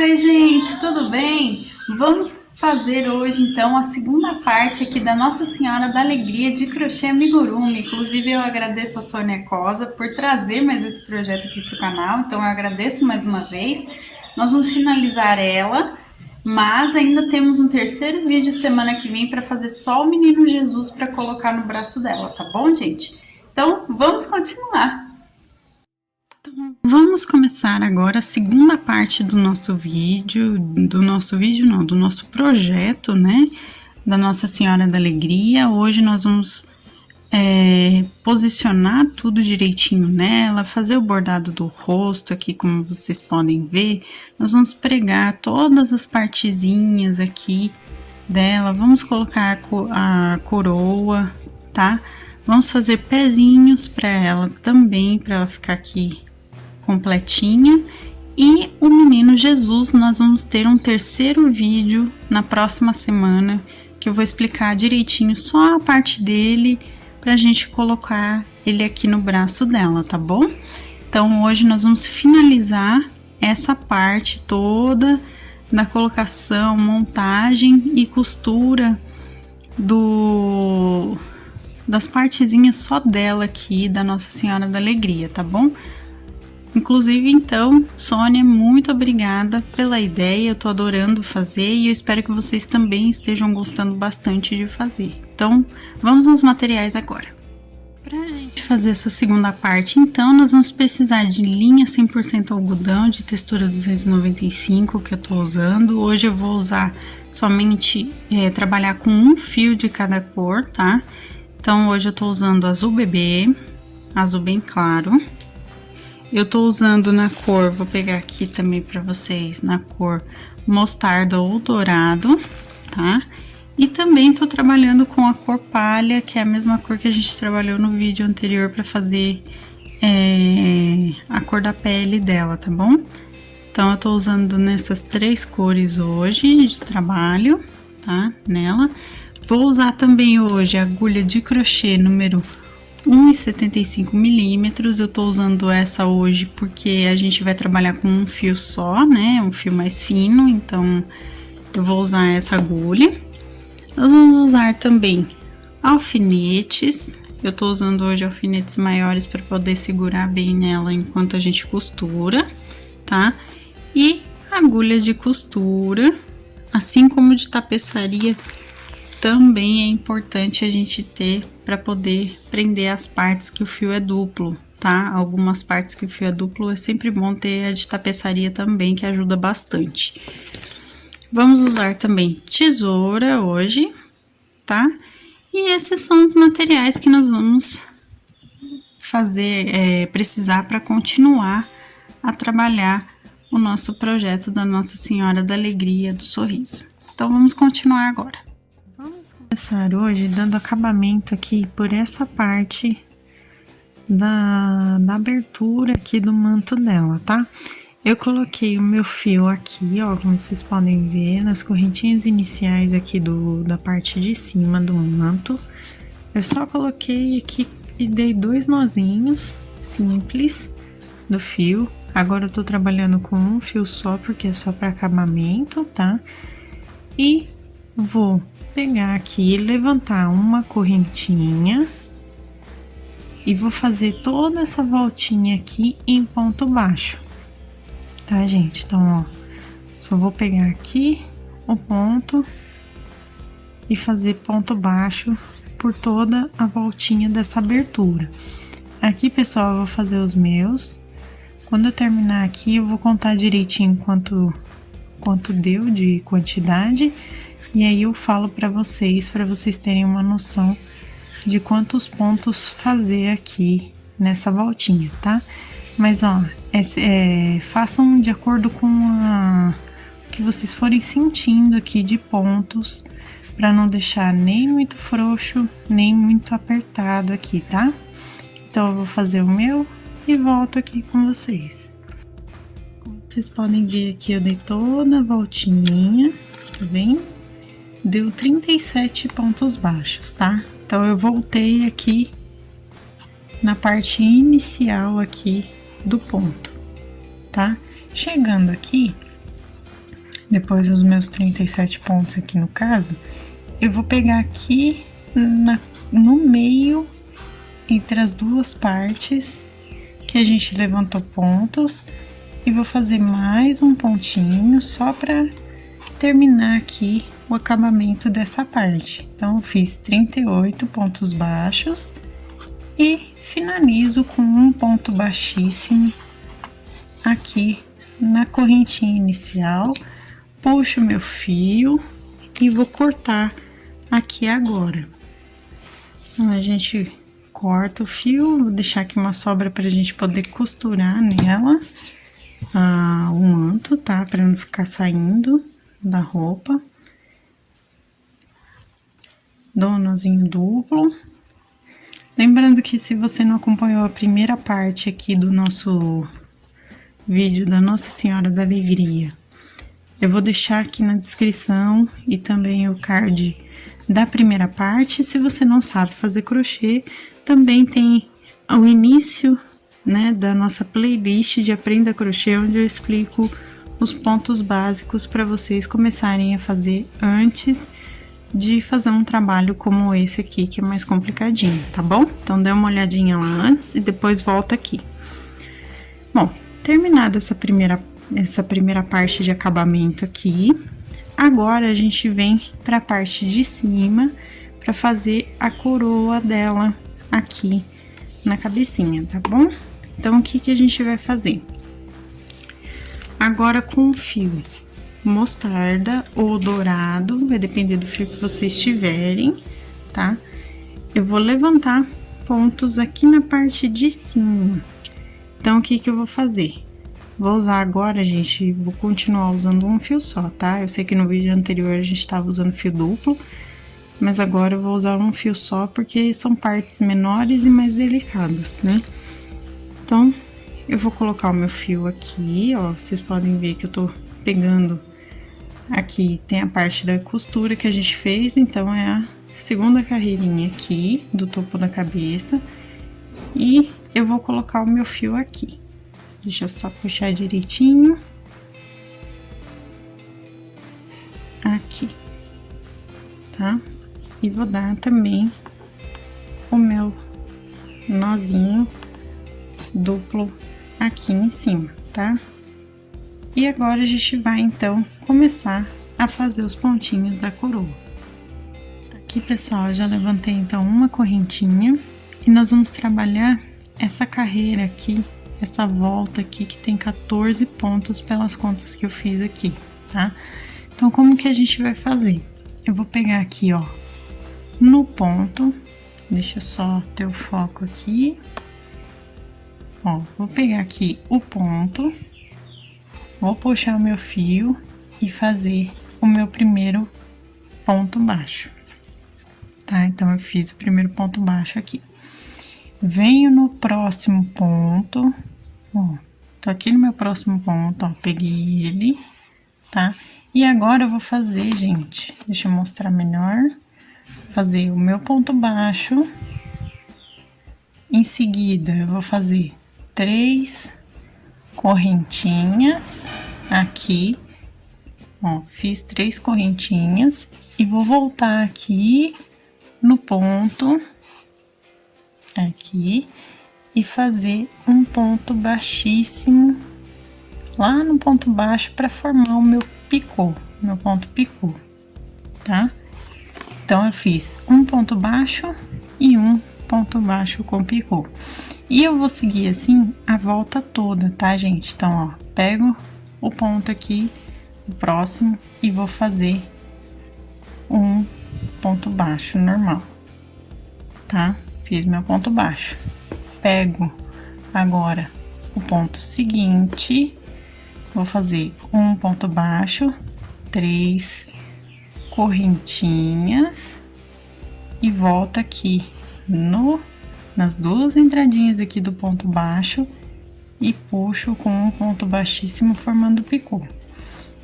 Oi, gente, tudo bem? Vamos fazer hoje, então, a segunda parte aqui da Nossa Senhora da Alegria de Crochê Amigurumi. Inclusive, eu agradeço a Sônia Cosa por trazer mais esse projeto aqui para o canal, então eu agradeço mais uma vez. Nós vamos finalizar ela, mas ainda temos um terceiro vídeo semana que vem para fazer só o Menino Jesus para colocar no braço dela, tá bom, gente? Então, vamos continuar. Então, vamos começar agora a segunda parte do nosso vídeo, do nosso projeto, né, da Nossa Senhora da Alegria. Hoje nós vamos posicionar tudo direitinho nela, fazer o bordado do rosto aqui, como vocês podem ver. Nós vamos pregar todas as partezinhas aqui dela, vamos colocar a coroa, tá? Vamos fazer pezinhos para ela também, para ela ficar aqui completinha. E o Menino Jesus, nós vamos ter um terceiro vídeo na próxima semana, que eu vou explicar direitinho só a parte dele, pra gente colocar ele aqui no braço dela, tá bom? Então hoje nós vamos finalizar essa parte toda da colocação, montagem e costura das partezinhas só dela aqui, da Nossa Senhora da Alegria, tá bom? Inclusive, então, Sônia, muito obrigada pela ideia, eu tô adorando fazer e eu espero que vocês também estejam gostando bastante de fazer. Então, vamos aos materiais agora. Pra gente fazer essa segunda parte, então, nós vamos precisar de linha 100% algodão de textura 295 que eu tô usando. Hoje eu vou usar somente, trabalhar com um fio de cada cor, tá? Então, hoje eu tô usando azul bebê, azul bem claro. Eu tô usando na cor, vou pegar aqui também pra vocês, na cor mostarda ou dourado, tá? E também tô trabalhando com a cor palha, que é a mesma cor que a gente trabalhou no vídeo anterior pra fazer a cor da pele dela, tá bom? Então, eu tô usando nessas três cores hoje de trabalho, tá? Nela. Vou usar também hoje a agulha de crochê número 1,75 milímetros. Eu tô usando essa hoje porque a gente vai trabalhar com um fio só, né? Um fio mais fino, então eu vou usar essa agulha. Nós vamos usar também alfinetes. Eu tô usando hoje alfinetes maiores para poder segurar bem nela enquanto a gente costura, tá? E agulha de costura, assim como de tapeçaria, também é importante a gente ter para poder prender as partes que o fio é duplo, tá? Algumas partes que o fio é duplo é sempre bom ter a de tapeçaria também, que ajuda bastante. Vamos usar também tesoura hoje, tá? E esses são os materiais que nós vamos precisar para continuar a trabalhar o nosso projeto da Nossa Senhora da Alegria do Sorriso. Então, vamos continuar agora. Vamos começar hoje dando acabamento aqui por essa parte da abertura aqui do manto dela, tá? Eu coloquei o meu fio aqui, ó, como vocês podem ver, nas correntinhas iniciais aqui da parte de cima do manto. Eu só coloquei aqui e dei 2 nozinhos simples do fio. Agora eu tô trabalhando com um fio só, porque é só para acabamento, tá? E vou pegar aqui, levantar uma correntinha e vou fazer toda essa voltinha aqui em ponto baixo, tá, gente? Então, ó, só vou pegar aqui o ponto e fazer ponto baixo por toda a voltinha dessa abertura. Aqui, pessoal, eu vou fazer os meus. Quando eu terminar aqui, eu vou contar direitinho quanto deu de quantidade. E aí eu falo para vocês terem uma noção de quantos pontos fazer aqui nessa voltinha, tá? Mas, ó, façam de acordo com o que vocês forem sentindo aqui de pontos, para não deixar nem muito frouxo, nem muito apertado aqui, tá? Então, eu vou fazer o meu e volto aqui com vocês. Como vocês podem ver aqui, eu dei toda a voltinha, tá vendo? Deu 37 pontos baixos, tá? Então, eu voltei aqui na parte inicial aqui do ponto, tá? Chegando aqui, depois dos meus 37 pontos aqui no caso, eu vou pegar aqui no meio, entre as duas partes que a gente levantou pontos, e vou fazer mais um pontinho só para terminar aqui o acabamento dessa parte. Então, eu fiz 38 pontos baixos e finalizo com um ponto baixíssimo aqui na correntinha inicial, puxo meu fio e vou cortar aqui agora. Então, a gente corta o fio, vou deixar aqui uma sobra pra gente poder costurar nela o manto, tá? Pra não ficar saindo da roupa. Dou um nozinho duplo. Lembrando que se você não acompanhou a primeira parte aqui do nosso vídeo da Nossa Senhora da Alegria, eu vou deixar aqui na descrição e também o card da primeira parte. Se você não sabe fazer crochê, também tem o início, né, da nossa playlist de Aprenda Crochê, onde eu explico os pontos básicos para vocês começarem a fazer antes de fazer um trabalho como esse aqui, que é mais complicadinho, tá bom? Então, dê uma olhadinha lá antes e depois volta aqui. Bom, terminada essa primeira parte de acabamento aqui, agora a gente vem para a parte de cima para fazer a coroa dela aqui na cabecinha, tá bom? Então, o que a gente vai fazer? Agora, com o fio mostarda ou dourado, vai depender do fio que vocês tiverem, tá? Eu vou levantar pontos aqui na parte de cima. Então, o que eu vou fazer? Vou usar agora, gente, vou continuar usando um fio só, tá? Eu sei que no vídeo anterior a gente tava usando fio duplo, mas agora eu vou usar um fio só, porque são partes menores e mais delicadas, né? Então, eu vou colocar o meu fio aqui, ó, vocês podem ver que eu tô pegando aqui, tem a parte da costura que a gente fez, então é a segunda carreirinha aqui do topo da cabeça, e eu vou colocar o meu fio aqui. Deixa eu só puxar direitinho. Aqui, tá? E vou dar também o meu nozinho duplo aqui em cima, tá? E agora a gente vai, então, começar a fazer os pontinhos da coroa. Aqui, pessoal, eu já levantei, então, uma correntinha e nós vamos trabalhar essa carreira aqui, essa volta aqui, que tem 14 pontos pelas contas que eu fiz aqui, tá? Então, como que a gente vai fazer? Eu vou pegar aqui, ó, no ponto, deixa eu só ter o foco aqui. Ó, vou pegar aqui o ponto, vou puxar o meu fio e fazer o meu primeiro ponto baixo, tá? Então, eu fiz o primeiro ponto baixo aqui. Venho no próximo ponto, ó, tô aqui no meu próximo ponto, ó, peguei ele, tá? E agora eu vou fazer, gente, deixa eu mostrar melhor, fazer o meu ponto baixo, em seguida eu vou fazer 3 correntinhas aqui, ó, fiz 3 correntinhas e vou voltar aqui no ponto aqui e fazer um ponto baixíssimo lá no ponto baixo para formar o meu picô, meu ponto picô, tá? Então, eu fiz um ponto baixo e um ponto baixo com picô. E eu vou seguir assim a volta toda, tá, gente? Então, ó, pego o ponto aqui, o próximo, e vou fazer um ponto baixo normal, tá? Fiz meu ponto baixo. Pego agora o ponto seguinte, vou fazer um ponto baixo, 3 correntinhas e volto aqui nas duas entradinhas aqui do ponto baixo e puxo com um ponto baixíssimo formando o picô.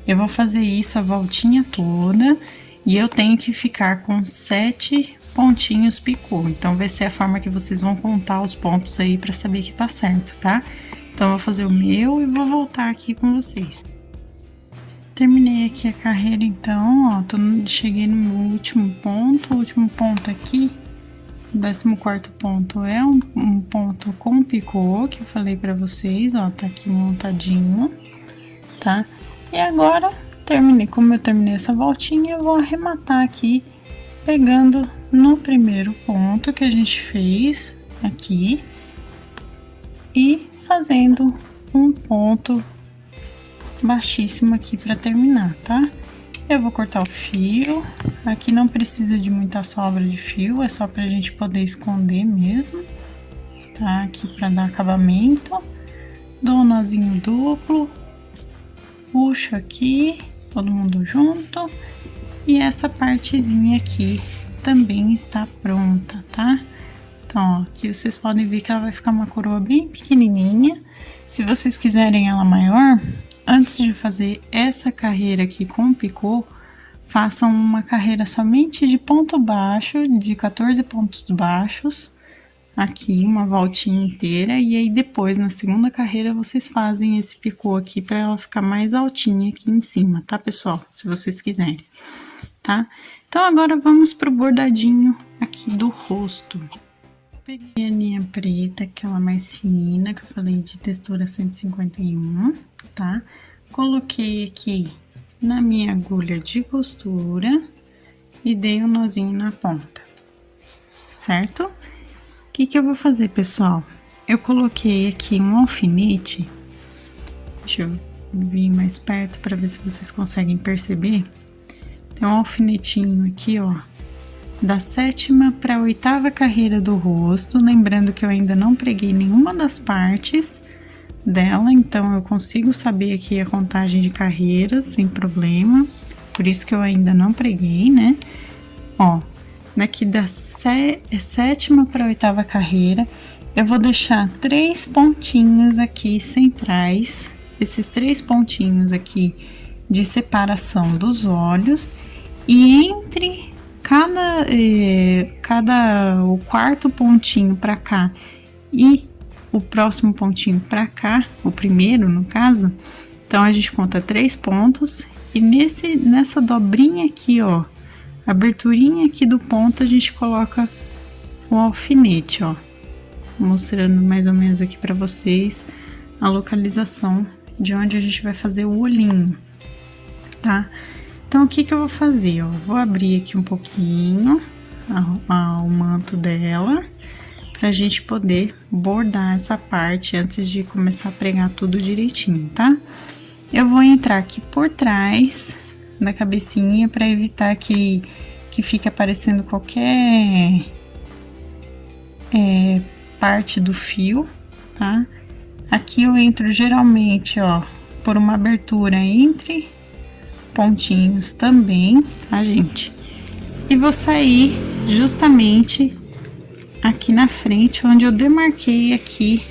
Eu vou fazer isso a voltinha toda e eu tenho que ficar com 7 pontinhos picô. Então, vai ser a forma que vocês vão contar os pontos aí pra saber que tá certo, tá? Então, eu vou fazer o meu e vou voltar aqui com vocês. Terminei aqui a carreira, então, ó, cheguei no último ponto. O último ponto aqui, o 14º ponto, é um ponto com picô, que eu falei pra vocês, ó, tá aqui montadinho, tá? E agora, como eu terminei essa voltinha, eu vou arrematar aqui, pegando no primeiro ponto que a gente fez aqui e fazendo um ponto baixíssimo aqui para terminar, tá? Eu vou cortar o fio, aqui não precisa de muita sobra de fio, é só pra gente poder esconder mesmo, tá? Aqui para dar acabamento, dou um nozinho duplo, puxo aqui, todo mundo junto, e essa partezinha aqui também está pronta, tá? Então, ó, aqui vocês podem ver que ela vai ficar uma coroa bem pequenininha. Se vocês quiserem ela maior, antes de fazer essa carreira aqui com picô, façam uma carreira somente de ponto baixo, de 14 pontos baixos, aqui uma voltinha inteira, e aí depois, na segunda carreira, vocês fazem esse picô aqui para ela ficar mais altinha aqui em cima, tá, pessoal? Se vocês quiserem, tá? Então, agora vamos pro bordadinho aqui do rosto. Peguei a linha preta, aquela mais fina, que eu falei de textura 151, tá? Coloquei aqui na minha agulha de costura e dei um nozinho na ponta, certo? O que eu vou fazer, pessoal? Eu coloquei aqui um alfinete, deixa eu vir mais perto para ver se vocês conseguem perceber. Tem um alfinetinho aqui, ó, da 7ª para a 8ª carreira do rosto, lembrando que eu ainda não preguei nenhuma das partes dela, então eu consigo saber aqui a contagem de carreiras sem problema, por isso que eu ainda não preguei, né? Ó, daqui da 7ª para a 8ª carreira, eu vou deixar 3 pontinhos aqui centrais, esses 3 pontinhos aqui de separação dos olhos, e entre o quarto pontinho para cá e o próximo pontinho para cá, o primeiro no caso, então a gente conta 3 pontos, e nessa dobrinha aqui, ó, aberturinha aqui do ponto, a gente coloca o alfinete, ó, mostrando mais ou menos aqui para vocês a localização de onde a gente vai fazer o olhinho, tá? Então, o que eu vou fazer? Ó, vou abrir aqui um pouquinho o manto dela, pra gente poder bordar essa parte antes de começar a pregar tudo direitinho, tá? Eu vou entrar aqui por trás da cabecinha para evitar que fique aparecendo qualquer parte do fio, tá? Aqui eu entro geralmente, ó, por uma abertura entre pontinhos também, tá, gente? E vou sair justamente aqui na frente, onde eu demarquei aqui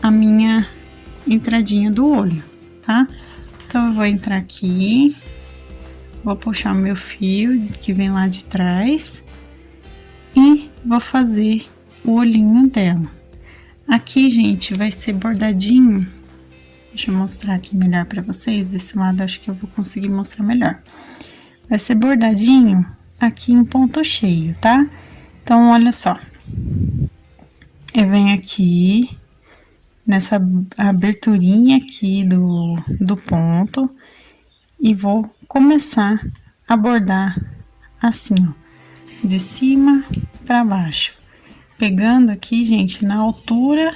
a minha entradinha do olho, tá? Então, eu vou entrar aqui, vou puxar o meu fio que vem lá de trás e vou fazer o olhinho dela. Aqui, gente, vai ser bordadinho. Deixa eu mostrar aqui melhor pra vocês. Desse lado, acho que eu vou conseguir mostrar melhor. Vai ser bordadinho aqui em ponto cheio, tá? Então, olha só. Eu venho aqui nessa aberturinha aqui do ponto e vou começar a bordar assim, ó, de cima pra baixo. Pegando aqui, gente, na altura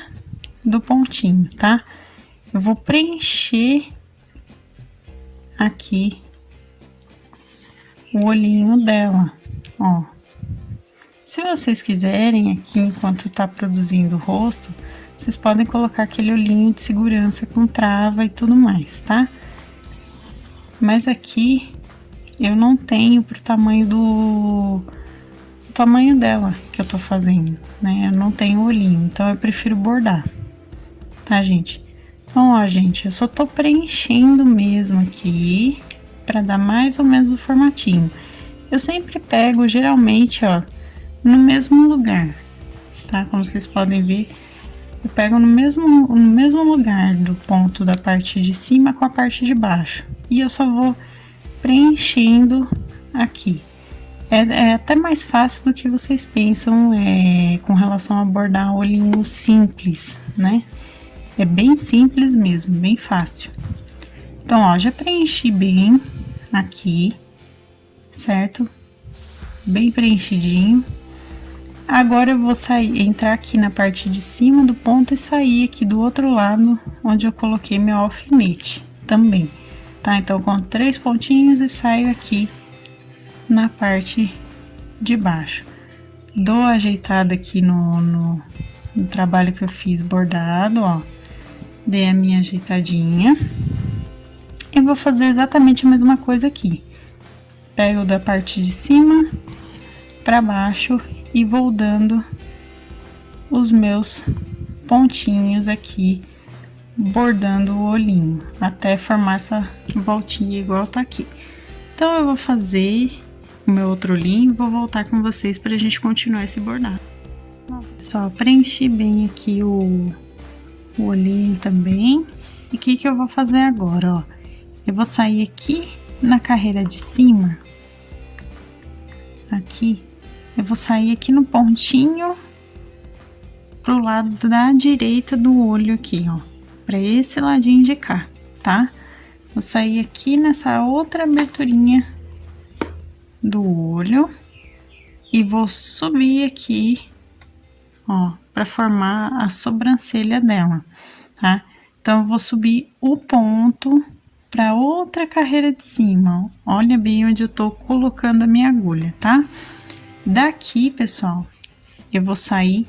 do pontinho, tá? Eu vou preencher aqui o olhinho dela, ó. Se vocês quiserem aqui, enquanto tá produzindo o rosto, vocês podem colocar aquele olhinho de segurança com trava e tudo mais, tá? Mas aqui eu não tenho pro tamanho do tamanho dela que eu tô fazendo, né? Eu não tenho olhinho, então eu prefiro bordar, tá, gente? Então, ó, gente, eu só tô preenchendo mesmo aqui pra dar mais ou menos o formatinho. Eu sempre pego, geralmente, ó, no mesmo lugar, tá? Como vocês podem ver, eu pego no mesmo lugar do ponto da parte de cima com a parte de baixo, e eu só vou preenchendo aqui. É até mais fácil do que vocês pensam com relação a bordar olhinho simples, né? É bem simples mesmo, bem fácil. Então, ó, já preenchi bem aqui, certo? Bem preenchidinho. Agora eu vou entrar aqui na parte de cima do ponto e sair aqui do outro lado, onde eu coloquei meu alfinete também, tá? Então, com 3 pontinhos e saio aqui na parte de baixo. Dou a ajeitada aqui no trabalho que eu fiz bordado, ó. Dei a minha ajeitadinha. E vou fazer exatamente a mesma coisa aqui. Pego da parte de cima para baixo e vou dando os meus pontinhos aqui, bordando o olhinho, até formar essa voltinha igual tá aqui. Então, eu vou fazer o meu outro olhinho e vou voltar com vocês pra gente continuar esse bordado. Só preenchi bem aqui o olhinho também. E o que eu vou fazer agora, ó? Eu vou sair aqui na carreira de cima, aqui, eu vou sair aqui no pontinho pro lado da direita do olho aqui, ó, pra esse ladinho de cá, tá? Vou sair aqui nessa outra aberturinha do olho e vou subir aqui, ó, pra formar a sobrancelha dela, tá? Então, eu vou subir o ponto pra outra carreira de cima, ó. Olha bem onde eu tô colocando a minha agulha, tá? Daqui, pessoal, eu vou sair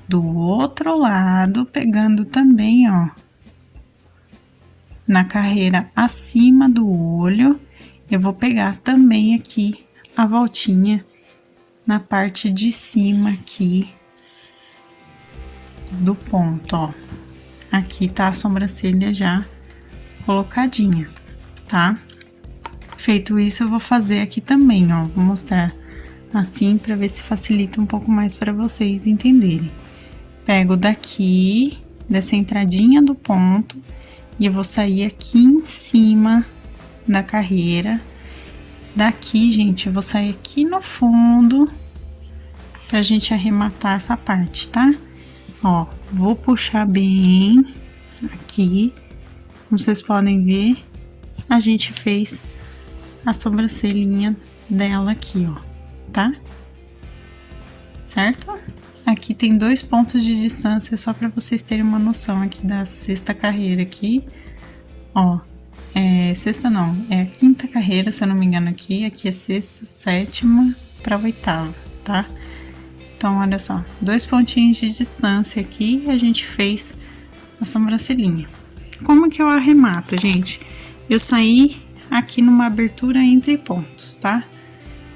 do outro lado, pegando também, ó, na carreira acima do olho, eu vou pegar também aqui a voltinha na parte de cima aqui do ponto, ó. Aqui tá a sobrancelha já colocadinha, tá? Feito isso, eu vou fazer aqui também, ó. Vou mostrar assim pra ver se facilita um pouco mais pra vocês entenderem. Pego daqui, dessa entradinha do ponto, e eu vou sair aqui em cima da carreira. Daqui, gente, eu vou sair aqui no fundo pra gente arrematar essa parte, tá? Ó, vou puxar bem aqui. Como vocês podem ver, a gente fez a sobrancelhinha dela aqui, ó, tá? Certo? Aqui tem 2 pontos de distância, só pra vocês terem uma noção aqui da sexta carreira aqui, ó. Sexta não, é a 5ª carreira, se eu não me engano aqui é sexta, 7ª pra 8ª, tá? Então, olha só, 2 pontinhos de distância aqui e a gente fez a sobrancelhinha. Como que eu arremato, gente? Eu saí aqui numa abertura entre pontos, tá?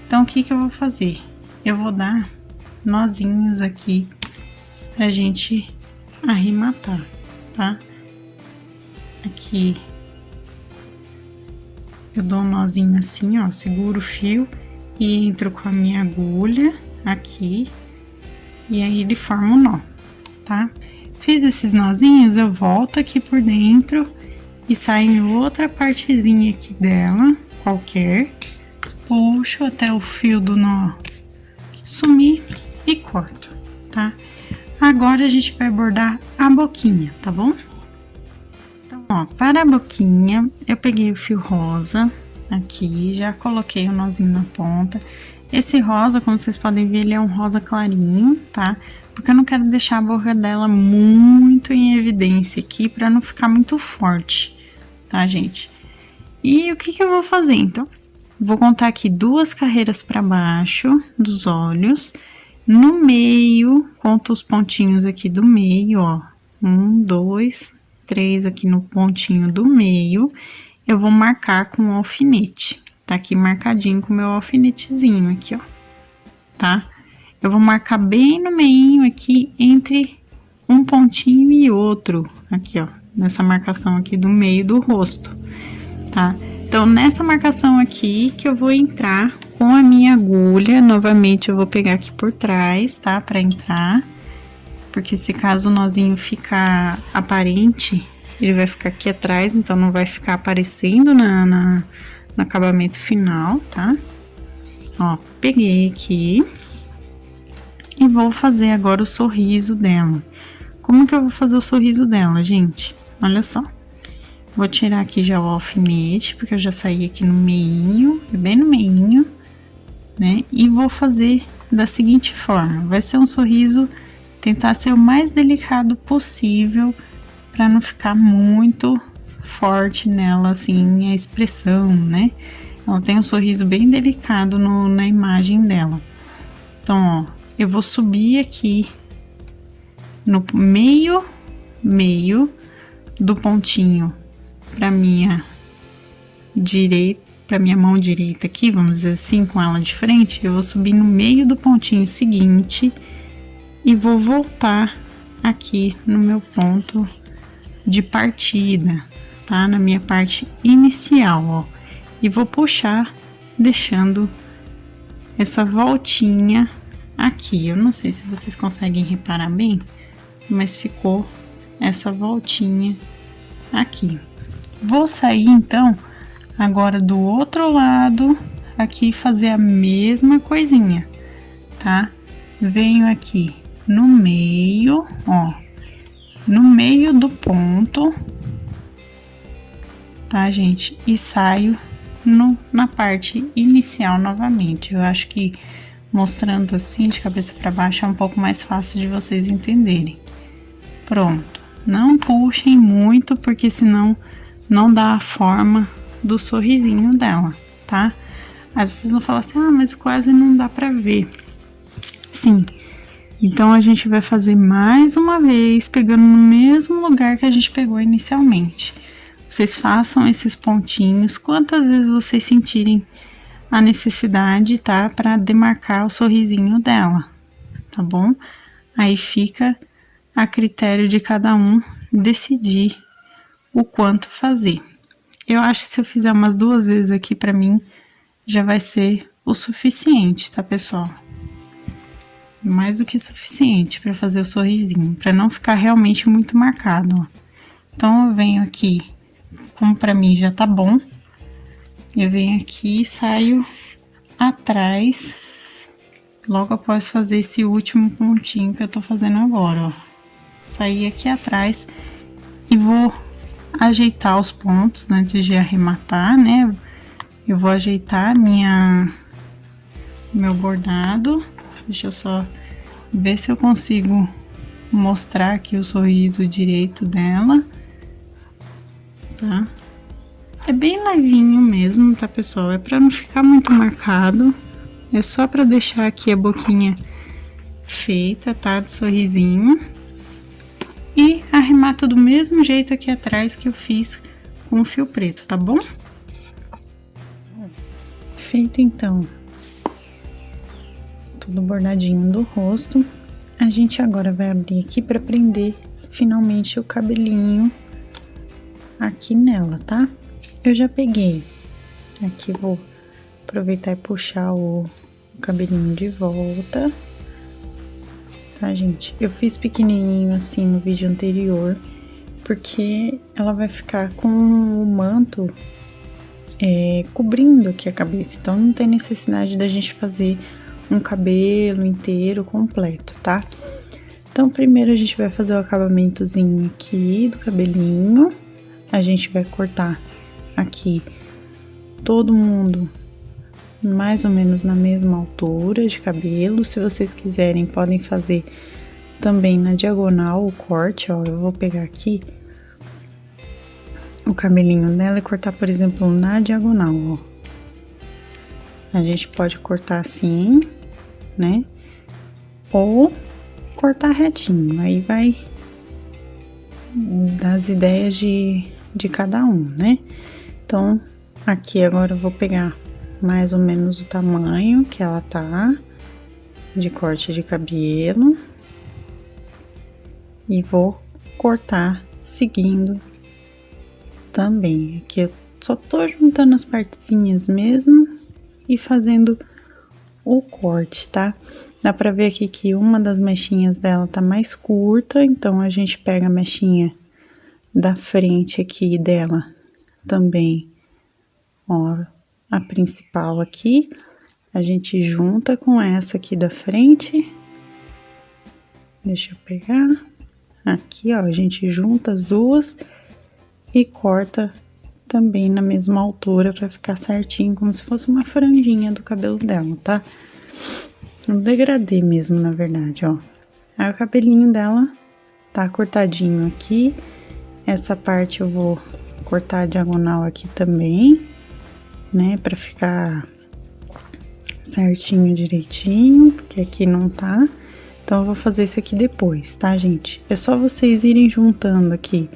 Então, o que eu vou fazer? Eu vou dar nozinhos aqui pra gente arrematar, tá? Aqui eu dou um nozinho assim, ó, seguro o fio e entro com a minha agulha aqui e aí ele forma um nó, tá? Fiz esses nozinhos, eu volto aqui por dentro e saio em outra partezinha aqui dela, qualquer, puxo até o fio do nó sumir e corto, tá? Agora a gente vai bordar a boquinha, tá bom? Então, ó, para a boquinha, eu peguei o fio rosa aqui, já coloquei o nozinho na ponta. Esse rosa, como vocês podem ver, ele é um rosa clarinho, tá? Porque eu não quero deixar a borra dela muito em evidência aqui, pra não ficar muito forte, tá, gente? E o que eu vou fazer, então? Vou contar aqui 2 carreiras pra baixo dos olhos. No meio, conto os pontinhos aqui do meio, ó. 1, 2, 3 aqui no pontinho do meio. Eu vou marcar com o alfinete. Tá aqui marcadinho com o meu alfinetezinho aqui, ó. Tá? Eu vou marcar bem no meio aqui, entre um pontinho e outro. Aqui, ó. Nessa marcação aqui do meio do rosto, tá? Então, nessa marcação aqui que eu vou entrar com a minha agulha. Novamente, eu vou pegar aqui por trás, tá? Pra entrar. Porque se caso o nozinho ficar aparente, ele vai ficar aqui atrás, então não vai ficar aparecendo no acabamento final, tá? Ó, peguei aqui e vou fazer agora o sorriso dela. Como que eu vou fazer o sorriso dela, gente? Olha só. Vou tirar aqui já o alfinete, porque eu já saí aqui no meinho, bem no meinho, né? E vou fazer da seguinte forma. Vai ser um sorriso, tentar ser o mais delicado possível, para não ficar muito forte nela, assim, a expressão, né? Ela tem um sorriso bem delicado na imagem dela. Então, ó, eu vou subir aqui no meio do pontinho para minha direita, para minha mão direita aqui, vamos dizer assim, com ela de frente, eu vou subir no meio do pontinho seguinte e vou voltar aqui no meu ponto de partida, tá? Na minha parte inicial, ó. E vou puxar, deixando essa voltinha aqui. Eu não sei se vocês conseguem reparar bem, mas ficou essa voltinha aqui. Vou sair, então, agora do outro lado, aqui fazer a mesma coisinha, tá? Venho aqui no meio, ó, no meio do ponto, tá, gente? E saio na parte inicial novamente. Eu acho que mostrando assim, de cabeça para baixo, é um pouco mais fácil de vocês entenderem. Pronto. Não puxem muito, porque senão não dá a forma do sorrisinho dela, tá? Aí vocês vão falar assim, ah, mas quase não dá pra ver. Sim. Então, a gente vai fazer mais uma vez, pegando no mesmo lugar que a gente pegou inicialmente. Vocês façam esses pontinhos quantas vezes vocês sentirem a necessidade, tá? Pra demarcar o sorrisinho dela, tá bom? Aí fica a critério de cada um decidir o quanto fazer. Eu acho que se eu fizer umas 2 vezes aqui, pra mim, já vai ser o suficiente, tá, pessoal? Mais do que suficiente pra fazer o sorrisinho, pra não ficar realmente muito marcado, ó. Então, eu venho aqui, como pra mim já tá bom, eu venho aqui e saio atrás, logo após fazer esse último pontinho que eu tô fazendo agora, ó. Sair aqui atrás e vou ajeitar os pontos antes de arrematar, né? Eu vou ajeitar meu bordado. Deixa eu só ver se eu consigo mostrar aqui o sorriso direito dela, tá? É bem levinho mesmo, tá, pessoal? É pra não ficar muito marcado. É só pra deixar aqui a boquinha feita, tá? Do sorrisinho. E arremato do mesmo jeito aqui atrás que eu fiz com o fio preto, tá bom? Feito, então, tudo bordadinho do rosto, a gente agora vai abrir aqui pra prender finalmente o cabelinho aqui nela, tá? Eu já peguei, aqui vou aproveitar e puxar o cabelinho de volta, tá, gente? Eu fiz pequenininho assim no vídeo anterior, porque ela vai ficar com o manto cobrindo aqui a cabeça, então não tem necessidade da gente fazer um cabelo inteiro completo, tá? Então, primeiro a gente vai fazer o acabamentozinho aqui do cabelinho, a gente vai cortar aqui todo mundo mais ou menos na mesma altura de cabelo. Se vocês quiserem, podem fazer também na diagonal o corte, ó. Eu vou pegar aqui o cabelinho dela e cortar, por exemplo, na diagonal, ó. A gente pode cortar assim, né? Ou cortar retinho, aí vai das ideias de cada um, né? Então, aqui agora eu vou pegar mais ou menos o tamanho que ela tá, de corte de cabelo, e vou cortar seguindo também. Aqui eu só tô juntando as partezinhas mesmo e fazendo o corte, tá? Dá pra ver aqui que uma das mechinhas dela tá mais curta, então a gente pega a mechinha da frente aqui dela também, ó, a principal aqui, a gente junta com essa aqui da frente. Deixa eu pegar. Aqui, ó, a gente junta as duas e corta também na mesma altura pra ficar certinho, como se fosse uma franjinha do cabelo dela, tá? Um degradê mesmo, na verdade, ó. Aí o cabelinho dela tá cortadinho aqui. Essa parte eu vou cortar a diagonal aqui também, né? Pra ficar certinho, direitinho, porque aqui não tá. Então, eu vou fazer isso aqui depois, tá, gente? É só vocês irem juntando aqui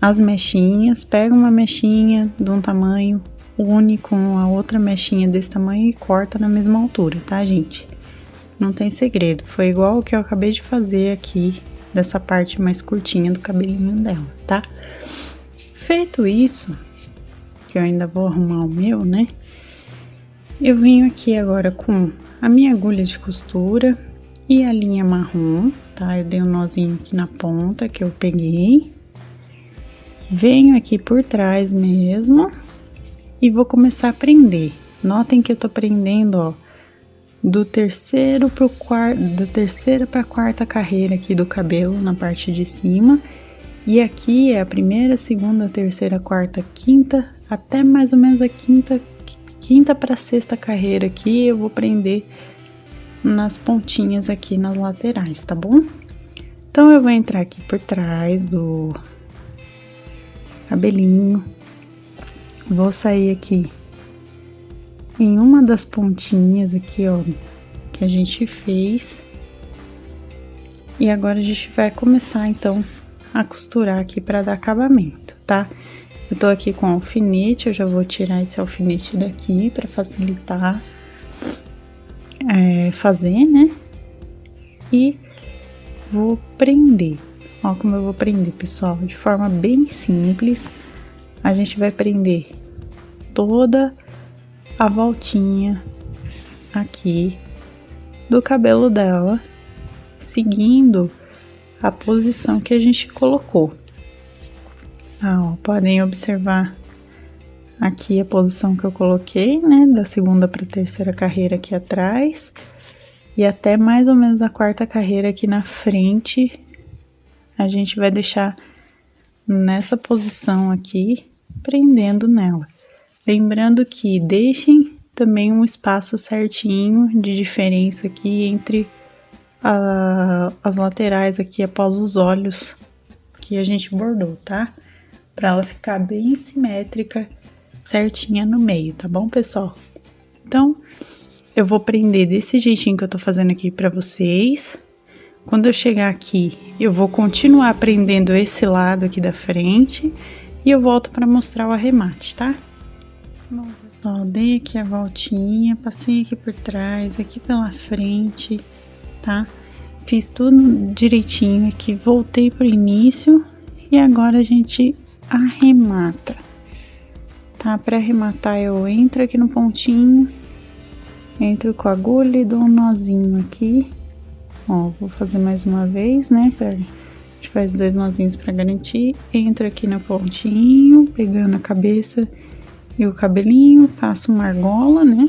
as mechinhas. Pega uma mechinha de um tamanho, une com a outra mechinha desse tamanho e corta na mesma altura, tá, gente? Não tem segredo. Foi igual o que eu acabei de fazer aqui, dessa parte mais curtinha do cabelinho dela, tá? Feito isso, que eu ainda vou arrumar o meu, né? Eu venho aqui agora com a minha agulha de costura e a linha marrom, tá? Eu dei um nozinho aqui na ponta que eu peguei. Venho aqui por trás mesmo e vou começar a prender. Notem que eu tô prendendo, ó, do terceiro pro quarto, da terceira pra quarta carreira aqui do cabelo na parte de cima. E aqui é a primeira, segunda, terceira, quarta, quinta, até mais ou menos a quinta pra sexta carreira aqui, eu vou prender nas pontinhas aqui nas laterais, tá bom? Então, eu vou entrar aqui por trás do cabelinho, vou sair aqui em uma das pontinhas aqui, ó, que a gente fez. E agora a gente vai começar, então, a costurar aqui pra dar acabamento, tá? Eu tô aqui com alfinete, eu já vou tirar esse alfinete daqui pra facilitar fazer, né? E vou prender. Ó como eu vou prender, pessoal, de forma bem simples. A gente vai prender toda a voltinha aqui do cabelo dela, seguindo a posição que a gente colocou. Tá, ó, podem observar aqui a posição que eu coloquei, né, da segunda para terceira carreira aqui atrás e até mais ou menos a quarta carreira aqui na frente. A gente vai deixar nessa posição aqui, prendendo nela. Lembrando que deixem também um espaço certinho de diferença aqui entre as laterais aqui após os olhos que a gente bordou, tá? Pra ela ficar bem simétrica, certinha no meio, tá bom, pessoal? Então, eu vou prender desse jeitinho que eu tô fazendo aqui pra vocês. Quando eu chegar aqui, eu vou continuar prendendo esse lado aqui da frente e eu volto pra mostrar o arremate, tá? Bom, pessoal, dei aqui a voltinha, passei aqui por trás, aqui pela frente, tá? Fiz tudo direitinho aqui, voltei pro início e agora a gente arremata, tá? Pra arrematar eu entro aqui no pontinho, entro com a agulha e dou um nozinho aqui. Ó, vou fazer mais uma vez, né? A gente faz 2 nozinhos pra garantir. Entro aqui no pontinho, pegando a cabeça e o cabelinho, faço uma argola, né?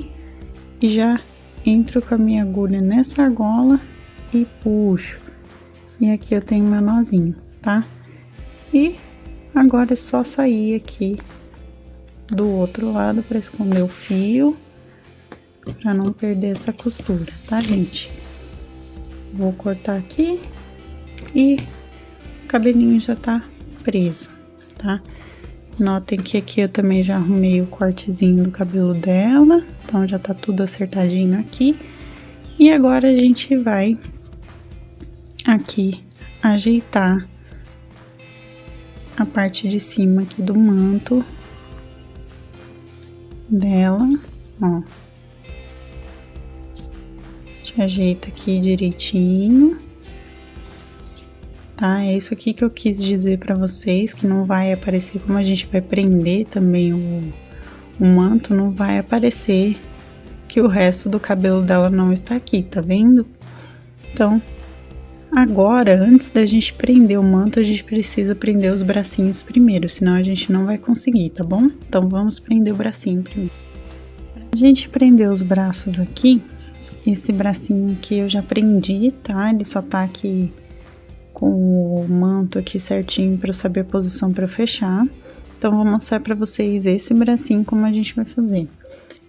E já entro com a minha agulha nessa argola e puxo. E aqui eu tenho meu nozinho, tá? E agora é só sair aqui do outro lado pra esconder o fio, pra não perder essa costura, tá, gente? Vou cortar aqui e o cabelinho já tá preso, tá? Notem que aqui eu também já arrumei o cortezinho do cabelo dela, então já tá tudo acertadinho aqui. E agora a gente vai aqui ajeitar a parte de cima aqui do manto dela, ó. Ajeita aqui direitinho, tá? É isso aqui que eu quis dizer pra vocês, que não vai aparecer, como a gente vai prender também o manto, não vai aparecer que o resto do cabelo dela não está aqui, tá vendo? Então, Agora, antes da gente prender o manto, a gente precisa prender os bracinhos primeiro, senão a gente não vai conseguir, tá bom? Então, vamos prender o bracinho primeiro. Pra gente prender os braços aqui, esse bracinho aqui eu já prendi, tá? Ele só tá aqui com o manto aqui certinho para eu saber a posição para fechar. Então, vou mostrar para vocês esse bracinho como a gente vai fazer.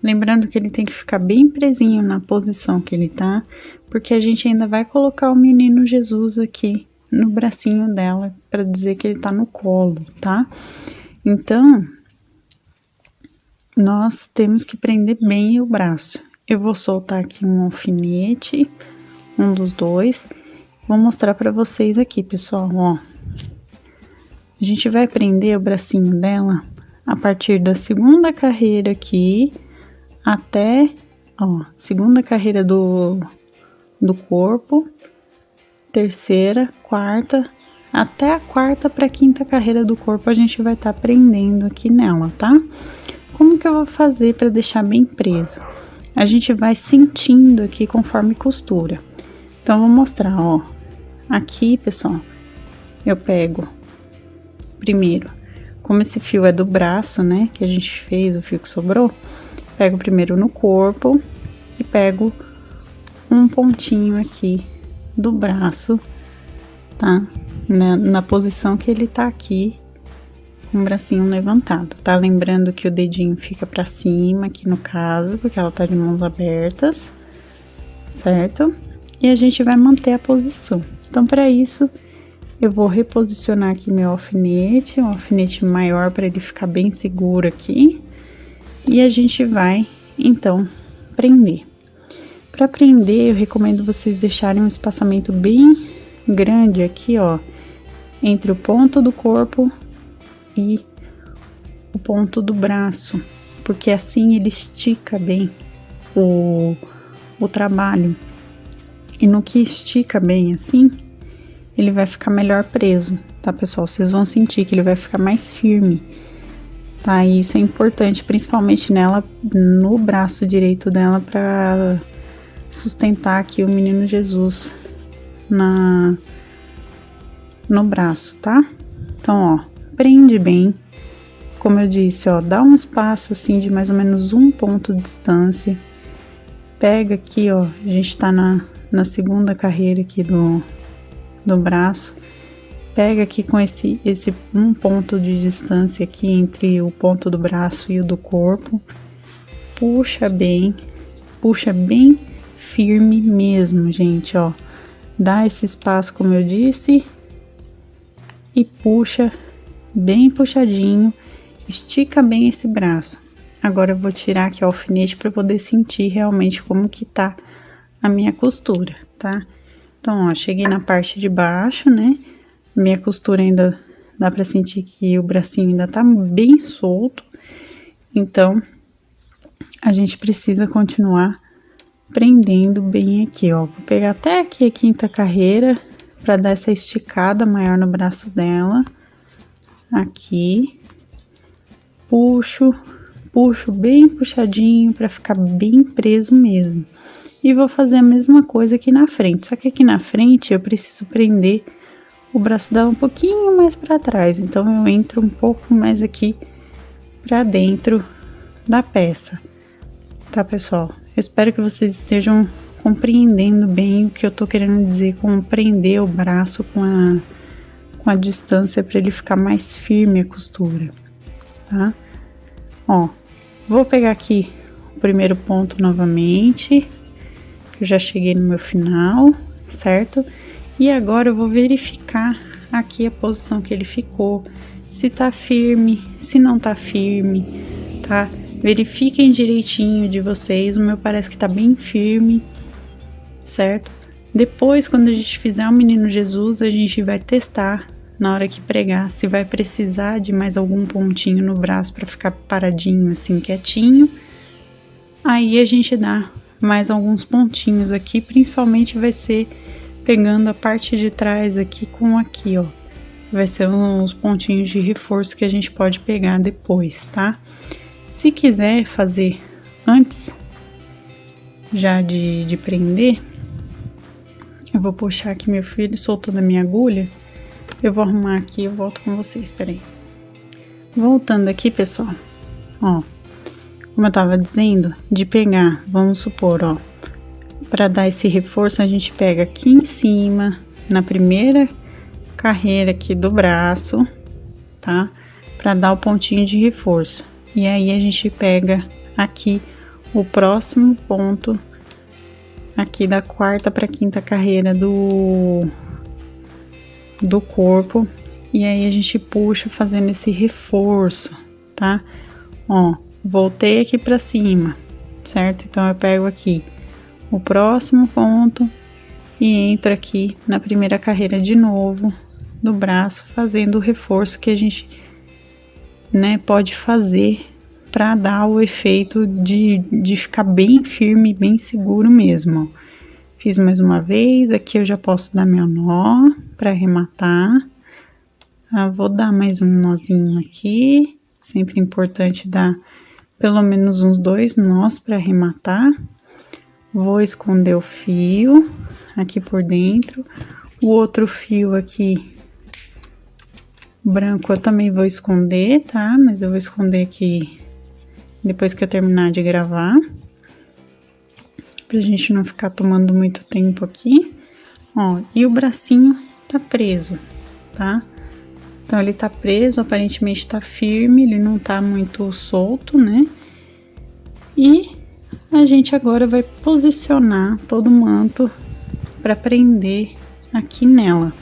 Lembrando que ele tem que ficar bem presinho na posição que ele tá, porque a gente ainda vai colocar o menino Jesus aqui no bracinho dela, para dizer que ele tá no colo, tá? Então, nós temos que prender bem o braço. Eu vou soltar aqui um alfinete, um dos dois. Vou mostrar pra vocês aqui, pessoal, ó. A gente vai prender o bracinho dela a partir da segunda carreira aqui, até, ó, segunda carreira do corpo, terceira, quarta, até a quarta pra quinta carreira do corpo a gente vai tá prendendo aqui nela, tá? Como que eu vou fazer pra deixar bem preso? A gente vai sentindo aqui conforme costura. Então, eu vou mostrar, ó. Aqui, pessoal, eu pego primeiro, como esse fio é do braço, né, que a gente fez, o fio que sobrou, pego primeiro no corpo e pego um pontinho aqui do braço, tá? Na posição que ele tá aqui, com o bracinho levantado, tá? Lembrando que o dedinho fica pra cima aqui no caso, porque ela tá de mãos abertas, certo? E a gente vai manter a posição. Então, para isso, eu vou reposicionar aqui meu alfinete, um alfinete maior para ele ficar bem seguro aqui. E a gente vai, então, prender. Para prender, eu recomendo vocês deixarem um espaçamento bem grande aqui, ó, entre o ponto do corpo e o ponto do braço, porque assim ele estica bem o trabalho. E no que estica bem assim, ele vai ficar melhor preso, tá, pessoal? Vocês vão sentir que ele vai ficar mais firme, tá? E isso é importante, principalmente nela, no braço direito dela, pra sustentar aqui o menino Jesus no braço, tá? Então, ó, prende bem. Como eu disse, ó, dá um espaço assim de mais ou menos um ponto de distância. Pega aqui, ó, a gente tá na segunda carreira aqui do braço. Pega aqui com esse um ponto de distância aqui entre o ponto do braço e o do corpo. Puxa bem firme mesmo, gente, ó. Dá esse espaço, como eu disse, e puxa bem puxadinho, estica bem esse braço. Agora eu vou tirar aqui o alfinete para poder sentir realmente como que tá a minha costura, tá? Então, ó, cheguei na parte de baixo, né? Minha costura ainda dá pra sentir que o bracinho ainda tá bem solto. Então, a gente precisa continuar prendendo bem aqui, ó. Vou pegar até aqui a quinta carreira pra dar essa esticada maior no braço dela. Aqui. Puxo bem puxadinho pra ficar bem preso mesmo. E vou fazer a mesma coisa aqui na frente, só que aqui na frente eu preciso prender o braço dela um pouquinho mais para trás, então eu entro um pouco mais aqui para dentro da peça, tá, pessoal? Eu espero que vocês estejam compreendendo bem o que eu tô querendo dizer com prender o braço com a distância para ele ficar mais firme a costura, tá? Ó, vou pegar aqui o primeiro ponto novamente. Eu já cheguei no meu final, certo? E agora eu vou verificar aqui a posição que ele ficou, se tá firme, se não tá firme, tá? Verifiquem direitinho de vocês, o meu parece que tá bem firme, certo? Depois, quando a gente fizer o menino Jesus, a gente vai testar na hora que pregar, se vai precisar de mais algum pontinho no braço para ficar paradinho assim, quietinho. Aí a gente dá mais alguns pontinhos aqui, principalmente vai ser pegando a parte de trás aqui com aqui, ó. Vai ser uns pontinhos de reforço que a gente pode pegar depois, tá? Se quiser fazer antes já de prender, Eu vou puxar aqui meu fio, ele soltou da minha agulha. Eu vou arrumar aqui e eu volto com vocês, peraí. Voltando aqui, pessoal, ó, como eu tava dizendo, de pegar, vamos supor, ó, pra dar esse reforço, a gente pega aqui em cima, na primeira carreira aqui do braço, tá? Pra dar o pontinho de reforço. E aí, a gente pega aqui o próximo ponto, aqui da quarta pra quinta carreira do corpo. E aí, a gente puxa fazendo esse reforço, tá? Ó, voltei aqui pra cima, certo? Então, eu pego aqui o próximo ponto e entro aqui na primeira carreira de novo do braço, fazendo o reforço que a gente, né, pode fazer pra dar o efeito de ficar bem firme, bem seguro mesmo, ó. Fiz mais uma vez, aqui eu já posso dar meu nó pra arrematar. Vou dar mais um nozinho aqui, sempre importante dar pelo menos uns 2 nós para arrematar. Vou esconder o fio aqui por dentro, o outro fio aqui branco eu também vou esconder, tá? Mas eu vou esconder aqui depois que eu terminar de gravar, pra gente não ficar tomando muito tempo aqui. Ó, e o bracinho tá preso, tá? Então, ele tá preso, aparentemente tá firme, ele não tá muito solto, né? E a gente agora vai posicionar todo o manto pra prender aqui nela.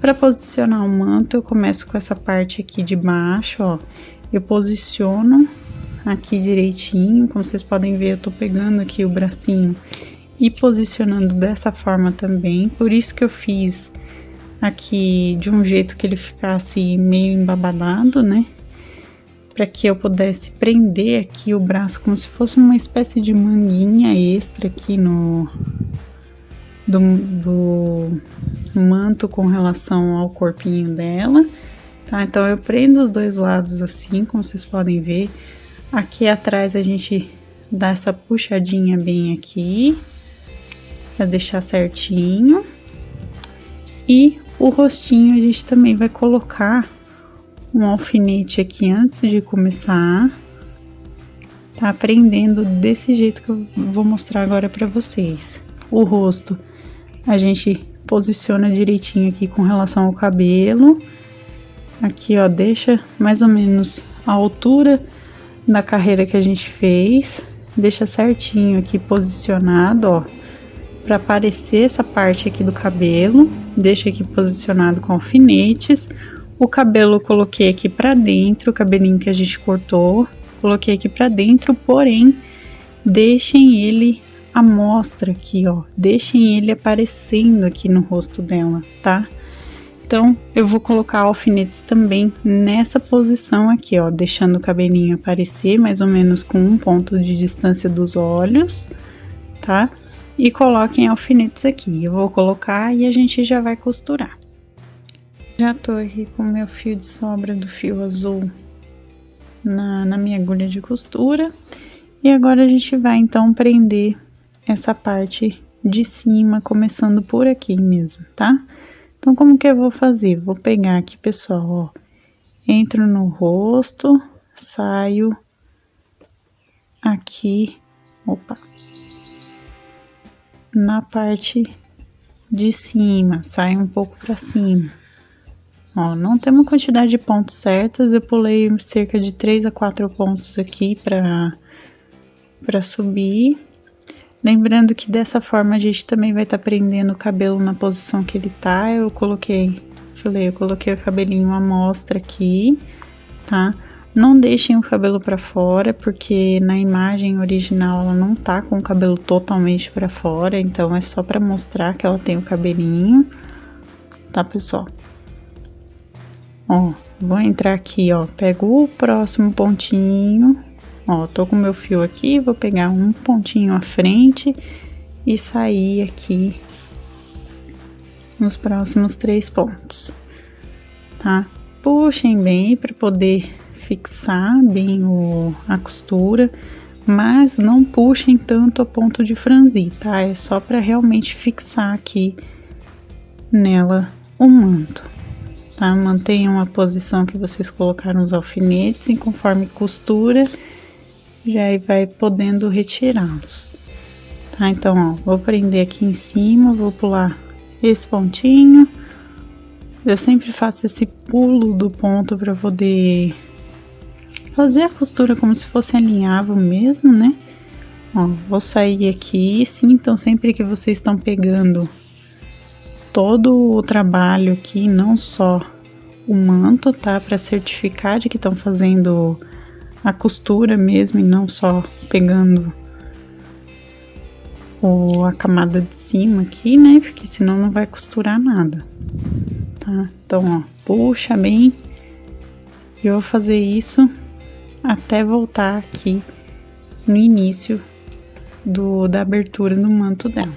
Pra posicionar o manto, eu começo com essa parte aqui de baixo, ó. Eu posiciono aqui direitinho, como vocês podem ver, eu tô pegando aqui o bracinho e posicionando dessa forma também. Por isso que eu fiz aqui de um jeito que ele ficasse meio embabadado, né? Para que eu pudesse prender aqui o braço como se fosse uma espécie de manguinha extra aqui no do manto com relação ao corpinho dela, tá? Então eu prendo os 2 lados assim, como vocês podem ver. Aqui atrás a gente dá essa puxadinha bem aqui para deixar certinho. E o rostinho a gente também vai colocar um alfinete aqui antes de começar, tá? Prendendo desse jeito que eu vou mostrar agora pra vocês. O rosto a gente posiciona direitinho aqui com relação ao cabelo. Aqui, ó, deixa mais ou menos a altura da carreira que a gente fez. Deixa certinho aqui posicionado, ó, para aparecer essa parte aqui do cabelo. Deixa aqui posicionado com alfinetes. O cabelo eu coloquei aqui pra dentro, o cabelinho que a gente cortou, coloquei aqui pra dentro, porém, deixem ele à mostra aqui, ó. Deixem ele aparecendo aqui no rosto dela, tá? Então, eu vou colocar alfinetes também nessa posição aqui, ó, deixando o cabelinho aparecer mais ou menos com 1 ponto de distância dos olhos, tá? E coloquem alfinetes aqui. Eu vou colocar e a gente já vai costurar. Já tô aqui com o meu fio de sobra do fio azul na minha agulha de costura. E agora a gente vai então prender essa parte de cima, começando por aqui mesmo, tá? Então, como que eu vou fazer? Vou pegar aqui, pessoal, ó. Entro no rosto, saio aqui, opa, na parte de cima, saio um pouco pra cima. Ó, não tem uma quantidade de pontos certas, eu pulei cerca de 3 a 4 pontos aqui pra subir. Lembrando que dessa forma a gente também vai estar prendendo o cabelo na posição que ele tá. Eu coloquei o cabelinho à mostra aqui, tá? Não deixem o cabelo pra fora, porque na imagem original ela não tá com o cabelo totalmente pra fora, então é só pra mostrar que ela tem o cabelinho, tá, pessoal? Ó, vou entrar aqui, ó, pego o próximo pontinho, ó, tô com o meu fio aqui, vou pegar um pontinho à frente e sair aqui nos próximos 3 pontos, tá? Puxem bem para poder fixar bem a costura, mas não puxem tanto a ponto de franzir, tá? É só para realmente fixar aqui nela o manto, tá? Mantenham a posição que vocês colocaram os alfinetes e conforme costura, já vai podendo retirá-los, tá? Então, ó, vou prender aqui em cima, vou pular esse pontinho. Eu sempre faço esse pulo do ponto para poder fazer a costura como se fosse alinhável mesmo, né? Ó, vou sair aqui, sim, então sempre que vocês estão pegando todo o trabalho aqui, não só o manto, tá? Para certificar de que estão fazendo a costura mesmo e não só pegando a camada de cima aqui, né? Porque senão não vai costurar nada, tá? Então, ó, puxa bem. Eu vou fazer isso até voltar aqui no início da abertura do manto dela.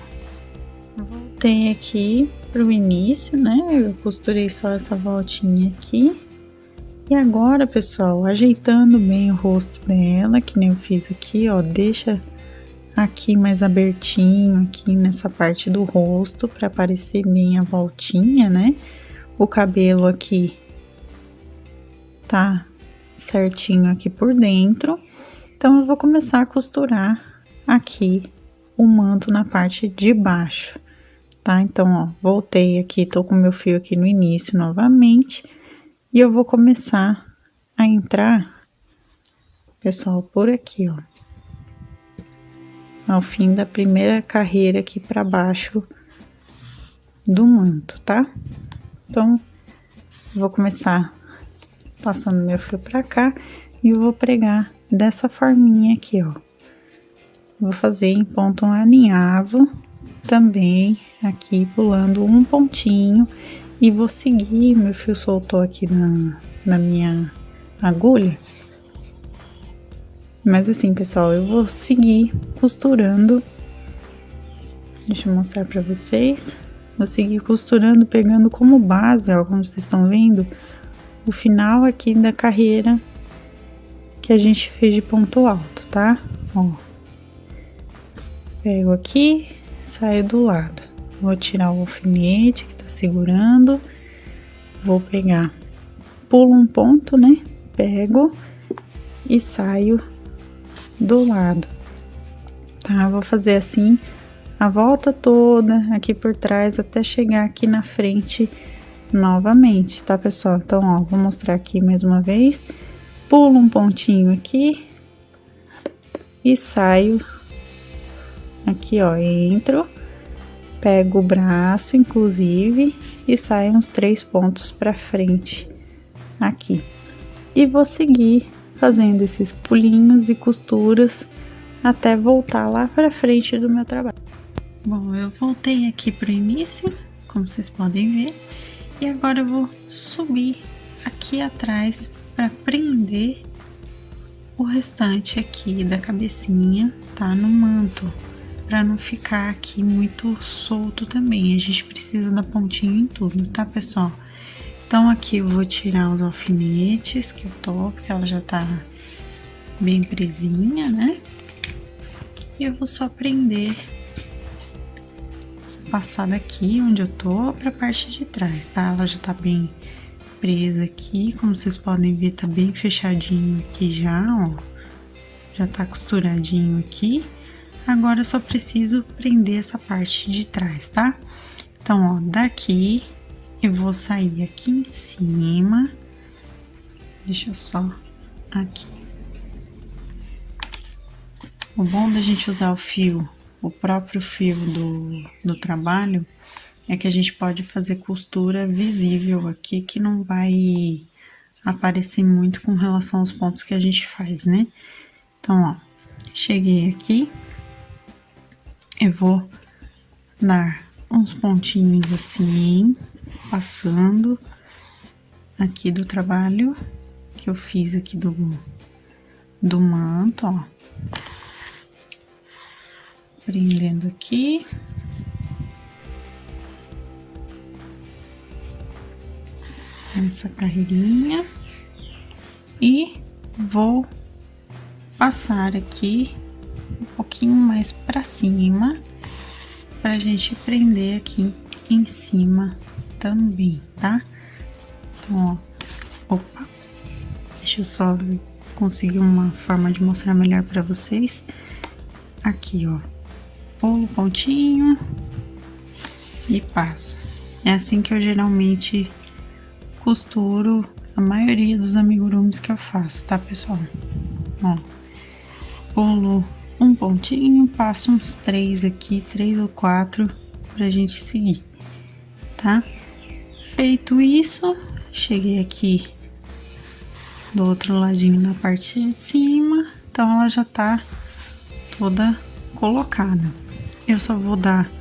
Voltei aqui pro início, né? Eu costurei só essa voltinha aqui. E agora, pessoal, ajeitando bem o rosto dela, que nem eu fiz aqui, ó, deixa aqui mais abertinho, aqui nessa parte do rosto, para aparecer bem a voltinha, né? O cabelo aqui tá certinho aqui por dentro. Então, eu vou começar a costurar aqui o manto na parte de baixo, tá? Então, ó, voltei aqui, tô com meu fio aqui no início novamente. E eu vou começar a entrar, pessoal, por aqui, ó. Ao fim da primeira carreira aqui pra baixo do manto, tá? Então, eu vou começar passando meu fio pra cá e eu vou pregar dessa forminha aqui, ó. Vou fazer em ponto alinhavo também, aqui pulando um pontinho. E vou seguir, meu fio soltou aqui na minha agulha. Mas assim, pessoal, eu vou seguir costurando. Deixa eu mostrar pra vocês. Vou seguir costurando, pegando como base, ó, como vocês estão vendo, o final aqui da carreira que a gente fez de ponto alto, tá? Ó. Pego aqui, saio do lado. Vou tirar o alfinete que tá segurando, vou pegar, pulo um ponto, né? Pego e saio do lado, tá? Vou fazer assim a volta toda aqui por trás até chegar aqui na frente novamente, tá, pessoal? Então, ó, vou mostrar aqui mais uma vez. Pulo um pontinho aqui e saio aqui, ó, entro. Pego o braço, inclusive, e saio uns 3 pontos pra frente aqui. E vou seguir fazendo esses pulinhos e costuras até voltar lá pra frente do meu trabalho. Bom, eu voltei aqui pro início, como vocês podem ver, e agora eu vou subir aqui atrás pra prender o restante aqui da cabecinha, tá? No manto. Pra não ficar aqui muito solto também, a gente precisa da pontinha em tudo, tá, pessoal? Então, aqui eu vou tirar os alfinetes que eu tô, porque ela já tá bem presinha, né? E eu vou só prender essa passada aqui onde eu tô pra parte de trás, tá? Ela já tá bem presa aqui, como vocês podem ver, tá bem fechadinho aqui já, ó. Já tá costuradinho aqui. Agora eu só preciso prender essa parte de trás, tá? Então, ó, daqui eu vou sair aqui em cima. Deixa eu só aqui. O bom da gente usar o fio, o próprio fio do trabalho, é que a gente pode fazer costura visível aqui, que não vai aparecer muito com relação aos pontos que a gente faz, né? Então, ó, cheguei aqui. Eu vou dar uns pontinhos assim, passando aqui do trabalho que eu fiz aqui do manto, ó. Prendendo aqui. Essa carreirinha. E vou passar aqui um pouquinho mais pra cima, pra gente prender aqui em cima também, tá? Então, ó, opa, deixa eu só conseguir uma forma de mostrar melhor pra vocês. Aqui, ó, pulo o pontinho e passo. É assim que eu geralmente costuro a maioria dos amigurumis que eu faço, tá, pessoal? Ó, pulo um pontinho, passo uns 3 aqui, 3 ou 4 pra gente seguir, tá? Feito isso, cheguei aqui do outro ladinho na parte de cima, então ela já tá toda colocada. Eu só vou dar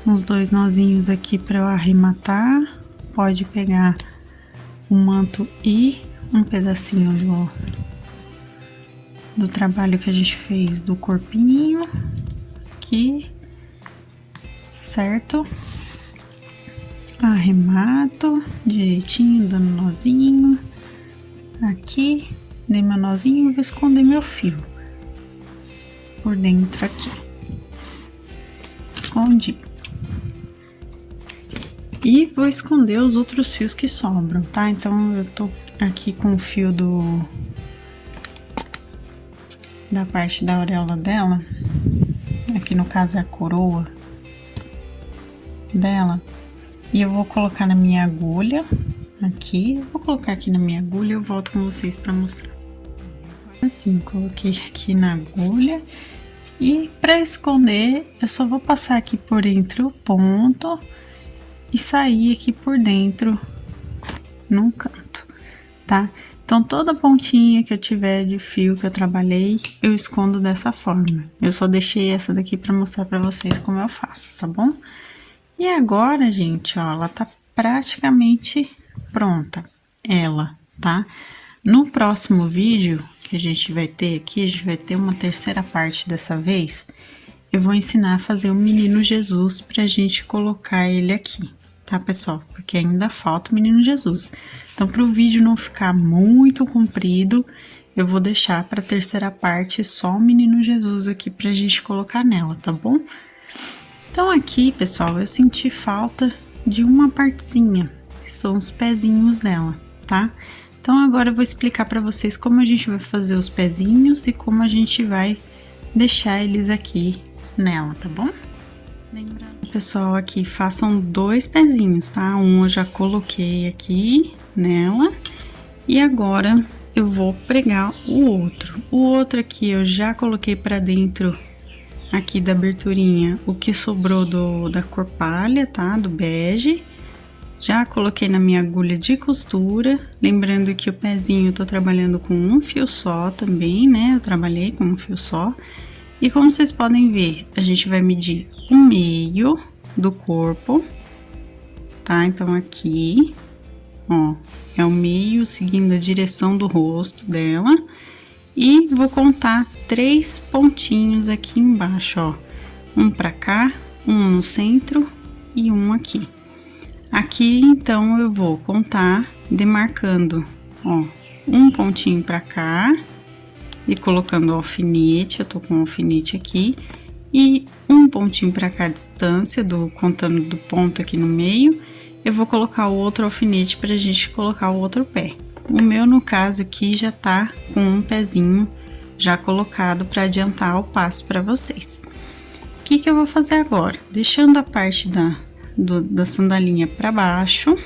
uns 2 nozinhos aqui para eu arrematar. Pode pegar o manto e um pedacinho do trabalho que a gente fez do corpinho aqui, certo? Arremato direitinho, dando nozinho aqui, dei meu nozinho e vou esconder meu fio por dentro aqui. Escondi. E vou esconder os outros fios que sobram, tá? Então, eu tô aqui com o fio da parte da auréola dela, aqui no caso é a coroa dela, e eu vou colocar na minha agulha, aqui, eu vou colocar aqui na minha agulha e eu volto com vocês pra mostrar. Assim, coloquei aqui na agulha, e pra esconder, eu só vou passar aqui por entre o ponto e sair aqui por dentro num canto, tá? Então, toda pontinha que eu tiver de fio que eu trabalhei, eu escondo dessa forma. Eu só deixei essa daqui pra mostrar pra vocês como eu faço, tá bom? E agora, gente, ó, ela tá praticamente pronta, ela, tá? No próximo vídeo que a gente vai ter aqui, a gente vai ter uma terceira parte dessa vez, eu vou ensinar a fazer o Menino Jesus pra gente colocar ele aqui, tá, pessoal? Porque ainda falta o Menino Jesus. Então, para o vídeo não ficar muito comprido, eu vou deixar para a terceira parte só o Menino Jesus aqui pra gente colocar nela, tá bom? Então, aqui, pessoal, eu senti falta de uma partezinha, que são os pezinhos dela, tá? Então, agora eu vou explicar para vocês como a gente vai fazer os pezinhos e como a gente vai deixar eles aqui nela, tá bom? Lembrando, pessoal, aqui façam 2 pezinhos, tá? Um eu já coloquei aqui nela e agora eu vou pregar o outro. O outro aqui eu já coloquei pra dentro aqui da aberturinha o que sobrou da cor palha, tá? Do bege. Já coloquei na minha agulha de costura, lembrando que o pezinho eu tô trabalhando com um fio só também, né? Eu trabalhei com um fio só. E como vocês podem ver, a gente vai medir o meio do corpo, tá? Então, aqui, ó, é o meio seguindo a direção do rosto dela. E vou contar 3 pontinhos aqui embaixo, ó. Um pra cá, um no centro e um aqui. Aqui, então, eu vou contar demarcando, ó, um pontinho pra cá. E colocando o alfinete, eu tô com o alfinete aqui, e um pontinho pra cá a distância, contando do ponto aqui no meio, eu vou colocar o outro alfinete pra gente colocar o outro pé. O meu, no caso aqui, já tá com um pezinho já colocado pra adiantar o passo pra vocês. O que eu vou fazer agora? Deixando a parte da sandalinha pra baixo,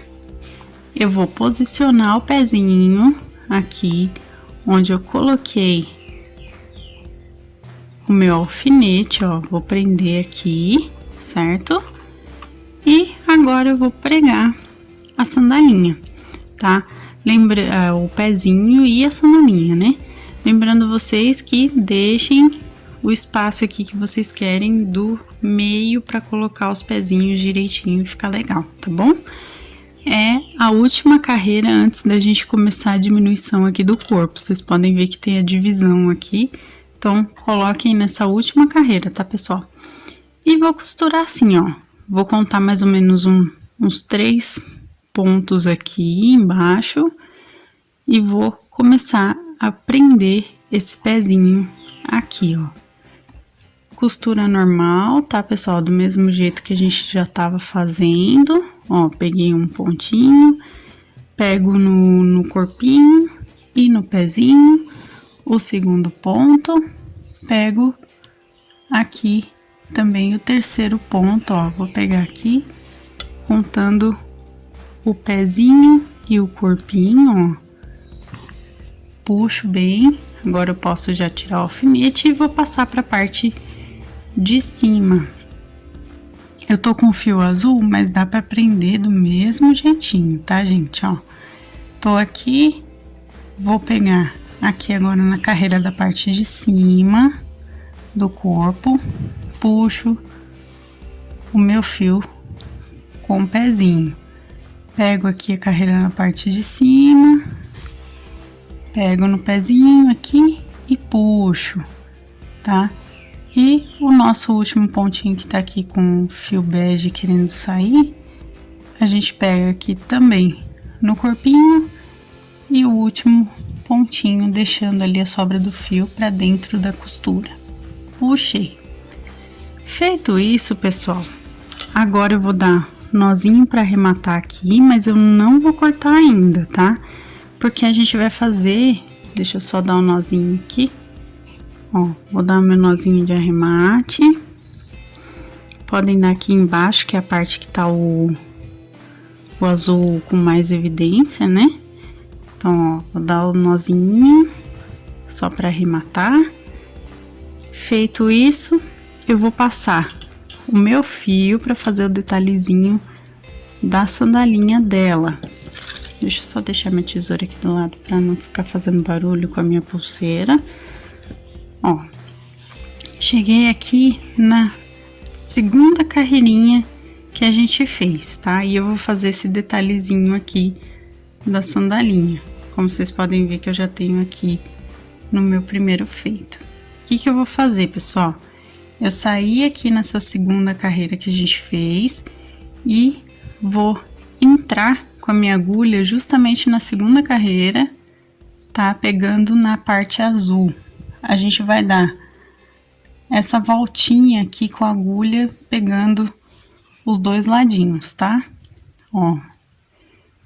eu vou posicionar o pezinho aqui, onde eu coloquei o meu alfinete, ó, vou prender aqui, certo? E agora eu vou pregar a sandalinha, tá? Lembra, o pezinho e a sandalinha, né? Lembrando vocês que deixem o espaço aqui que vocês querem do meio para colocar os pezinhos direitinho e ficar legal, tá bom? É a última carreira antes da gente começar a diminuição aqui do corpo. Vocês podem ver que tem a divisão aqui. Então, coloquem nessa última carreira, tá, pessoal? E vou costurar assim, ó. Vou contar mais ou menos uns 3 pontos aqui embaixo. E vou começar a prender esse pezinho aqui, ó. Costura normal, tá, pessoal? Do mesmo jeito que a gente já tava fazendo. Ó, peguei um pontinho, pego no corpinho e no pezinho, o segundo ponto, pego aqui também o terceiro ponto, ó, vou pegar aqui, contando o pezinho e o corpinho, ó. Puxo bem, agora eu posso já tirar o alfinete e vou passar para a parte de cima. Eu tô com fio azul, mas dá para prender do mesmo jeitinho, tá, gente? Ó, tô aqui, vou pegar aqui agora na carreira da parte de cima do corpo, puxo o meu fio com o pezinho. Pego aqui a carreira na parte de cima, pego no pezinho aqui e puxo, tá? E o nosso último pontinho que tá aqui com o fio bege querendo sair, a gente pega aqui também no corpinho e o último pontinho deixando ali a sobra do fio pra dentro da costura. Puxei. Feito isso, pessoal, agora eu vou dar nozinho pra arrematar aqui, mas eu não vou cortar ainda, tá? Porque a gente vai fazer, deixa eu só dar um nozinho aqui, ó, vou dar o meu nozinho de arremate, podem dar aqui embaixo, que é a parte que tá o azul com mais evidência, né? Então, ó, vou dar o nozinho, só pra arrematar. Feito isso, eu vou passar o meu fio pra fazer o detalhezinho da sandalinha dela. Deixa eu só deixar minha tesoura aqui do lado pra não ficar fazendo barulho com a minha pulseira. Ó, cheguei aqui na segunda carreirinha que a gente fez, tá? E eu vou fazer esse detalhezinho aqui da sandalinha. Como vocês podem ver que eu já tenho aqui no meu primeiro feito. O que que eu vou fazer, pessoal? Eu saí aqui nessa segunda carreira que a gente fez e vou entrar com a minha agulha justamente na segunda carreira, tá? Pegando na parte azul. A gente vai dar essa voltinha aqui com a agulha, pegando os dois ladinhos, tá? Ó,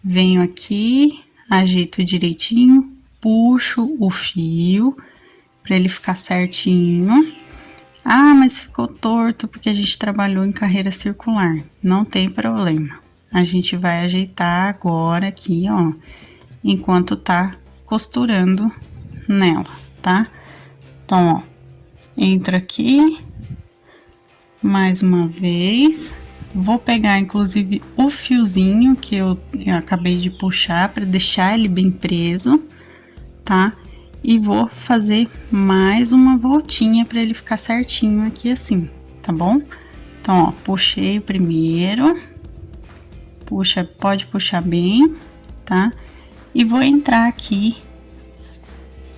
venho aqui, ajeito direitinho, puxo o fio pra ele ficar certinho. Ah, mas ficou torto porque a gente trabalhou em carreira circular. Não tem problema. A gente vai ajeitar agora aqui, ó, enquanto tá costurando nela, tá? Então, ó, entro aqui, mais uma vez, vou pegar inclusive o fiozinho que eu acabei de puxar para deixar ele bem preso, tá? E vou fazer mais uma voltinha para ele ficar certinho aqui assim, tá bom? Então, ó, puxei o primeiro, puxa, pode puxar bem, tá? E vou entrar aqui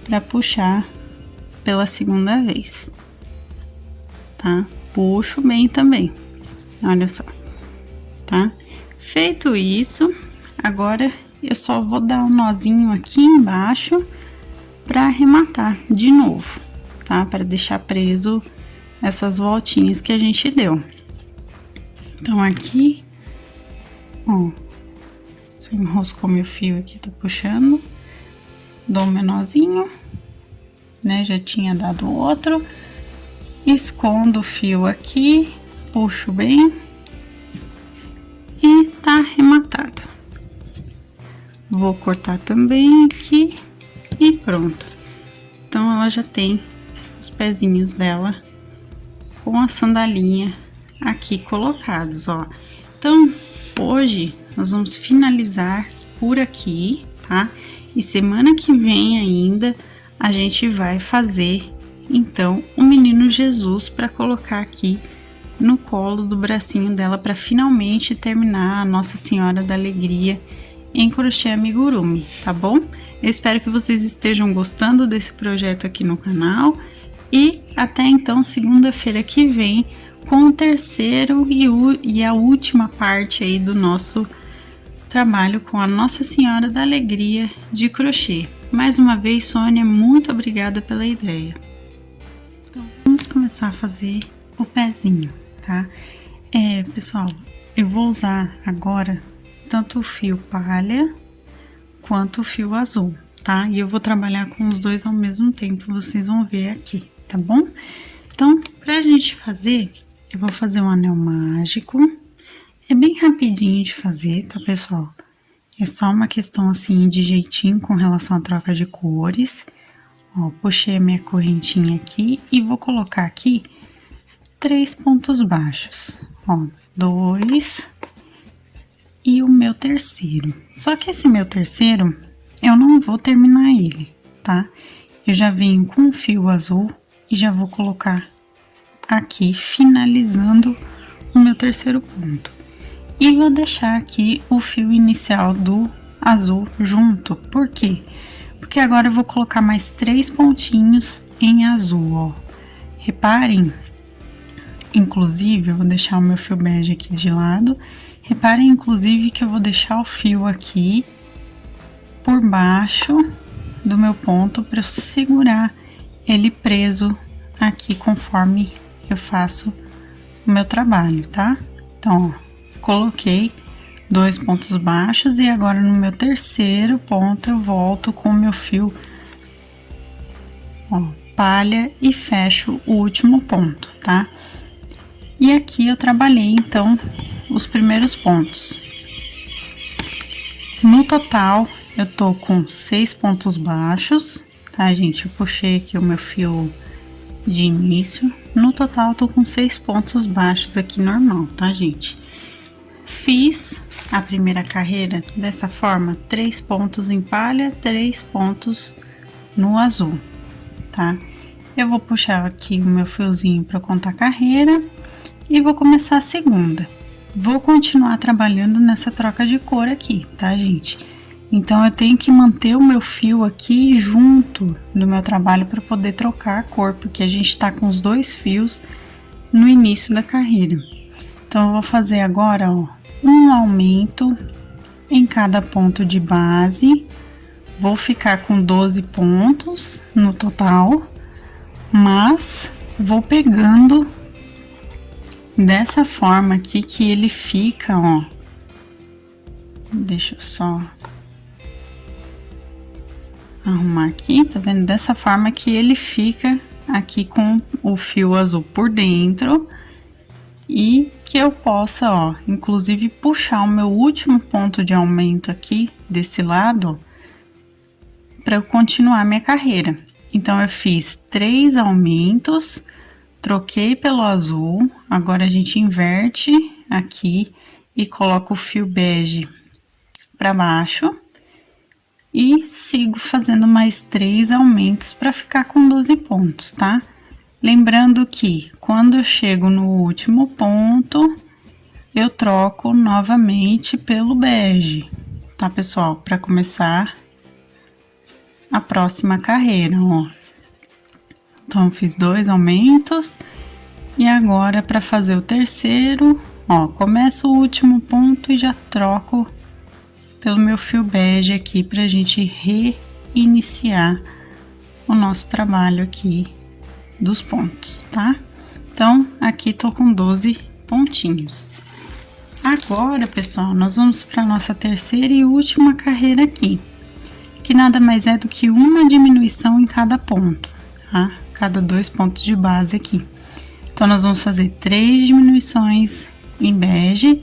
para puxar pela segunda vez, tá? Puxo bem também, olha só, tá? Feito isso, agora eu só vou dar um nozinho aqui embaixo para arrematar de novo, tá? Para deixar preso essas voltinhas que a gente deu. Então, aqui, ó, só enroscou meu fio aqui, tô puxando, dou um menorzinho, né? Já tinha dado outro, escondo o fio aqui, puxo bem e tá arrematado. Vou cortar também aqui e pronto. Então, ela já tem os pezinhos dela com a sandalinha aqui colocados, ó. Então, hoje nós vamos finalizar por aqui, tá? E semana que vem ainda a gente vai fazer, então, o menino Jesus para colocar aqui no colo do bracinho dela para finalmente terminar a Nossa Senhora da Alegria em crochê amigurumi, tá bom? Eu espero que vocês estejam gostando desse projeto aqui no canal e até então segunda-feira que vem com o terceiro e a última parte aí do nosso trabalho com a Nossa Senhora da Alegria de crochê. Mais uma vez, Sônia, muito obrigada pela ideia. Então, vamos começar a fazer o pezinho, tá? Pessoal, eu vou usar agora tanto o fio palha quanto o fio azul, tá? E eu vou trabalhar com os dois ao mesmo tempo, vocês vão ver aqui, tá bom? Então, pra gente fazer, eu vou fazer um anel mágico. É bem rapidinho de fazer, tá, pessoal? É só uma questão, assim, de jeitinho com relação à troca de cores. Ó, puxei a minha correntinha aqui e vou colocar aqui 3 pontos baixos. Ó, 2 e o meu terceiro. Só que esse meu terceiro, eu não vou terminar ele, tá? Eu já venho com o fio azul e já vou colocar aqui, finalizando o meu terceiro ponto. E vou deixar aqui o fio inicial do azul junto. Por quê? Porque agora eu vou colocar mais 3 pontinhos em azul, ó. Reparem, inclusive, eu vou deixar o meu fio bege aqui de lado. Reparem, inclusive, que eu vou deixar o fio aqui por baixo do meu ponto para segurar ele preso aqui conforme eu faço o meu trabalho, tá? Então, ó, coloquei 2 pontos baixos e agora no meu terceiro ponto eu volto com o meu fio, ó, palha e fecho o último ponto, tá? E aqui eu trabalhei então os primeiros pontos. No total eu tô com 6 pontos baixos, tá, gente? Eu puxei aqui o meu fio de início. No total eu tô com 6 pontos baixos aqui normal, tá, gente? Fiz a primeira carreira dessa forma, 3 pontos em palha, 3 pontos no azul, tá? Eu vou puxar aqui o meu fiozinho para contar a carreira e vou começar a segunda. Vou continuar trabalhando nessa troca de cor aqui, tá, gente? Então, eu tenho que manter o meu fio aqui junto do meu trabalho para poder trocar a cor, porque a gente tá com os 2 fios no início da carreira. Então, eu vou fazer agora, ó, um aumento em cada ponto de base. Vou ficar com 12 pontos no total, mas vou pegando dessa forma aqui que ele fica, ó. Deixa eu só arrumar aqui, tá vendo? Dessa forma que ele fica aqui com o fio azul por dentro e que eu possa, ó, inclusive puxar o meu último ponto de aumento aqui desse lado para eu continuar minha carreira. Então, eu fiz 3 aumentos, troquei pelo azul, agora a gente inverte aqui e coloca o fio bege para baixo e sigo fazendo mais 3 aumentos para ficar com 12 pontos, tá? Lembrando que quando eu chego no último ponto, eu troco novamente pelo bege, tá, pessoal? Para começar a próxima carreira, ó. Então, fiz 2 aumentos e agora para fazer o terceiro, ó, começo o último ponto e já troco pelo meu fio bege aqui pra gente reiniciar o nosso trabalho aqui dos pontos, tá? Então, aqui tô com 12 pontinhos. Agora, pessoal, nós vamos para nossa terceira e última carreira aqui, que nada mais é do que uma diminuição em cada ponto, tá? Cada 2 pontos de base aqui. Então, nós vamos fazer 3 diminuições em bege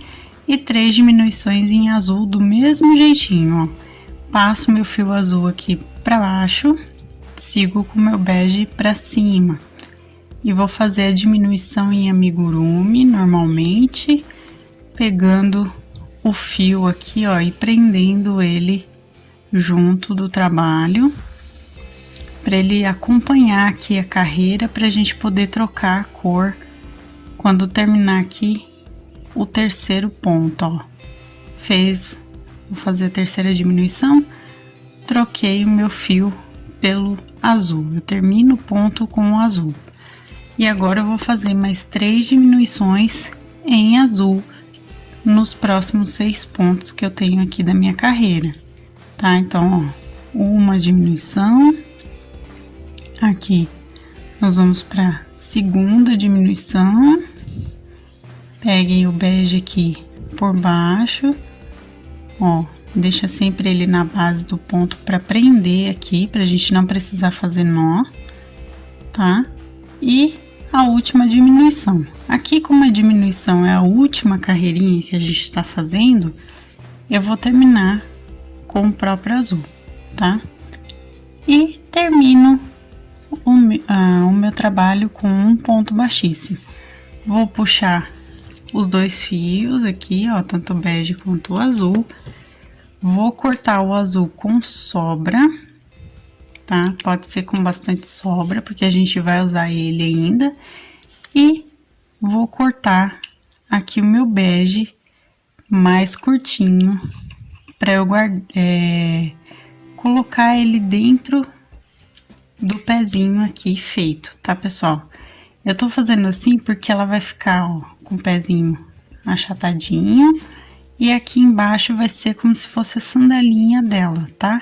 e 3 diminuições em azul do mesmo jeitinho, ó. Passo meu fio azul aqui para baixo, sigo com o meu bege para cima. E vou fazer a diminuição em amigurumi, normalmente, pegando o fio aqui, ó, e prendendo ele junto do trabalho, para ele acompanhar aqui a carreira, para a gente poder trocar a cor quando terminar aqui o terceiro ponto, ó. Vou fazer a terceira diminuição, troquei o meu fio pelo azul, eu termino o ponto com o azul. E agora eu vou fazer mais 3 diminuições em azul nos próximos 6 pontos que eu tenho aqui da minha carreira, tá? Então, ó, uma diminuição. Aqui, nós vamos para segunda diminuição. Peguem o bege aqui por baixo, ó, deixa sempre ele na base do ponto para prender aqui, pra gente não precisar fazer nó, tá? E a última diminuição. Aqui, como a diminuição é a última carreirinha que a gente tá fazendo, eu vou terminar com o próprio azul, tá? E termino o meu trabalho com um ponto baixíssimo. Vou puxar os dois fios aqui, ó, tanto o bege quanto o azul. Vou cortar o azul com sobra, tá? Pode ser com bastante sobra, porque a gente vai usar ele ainda. E vou cortar aqui o meu bege mais curtinho, para eu colocar ele dentro do pezinho aqui feito, tá, pessoal? Eu tô fazendo assim porque ela vai ficar, ó, com o pezinho achatadinho. E aqui embaixo vai ser como se fosse a sandalinha dela, tá?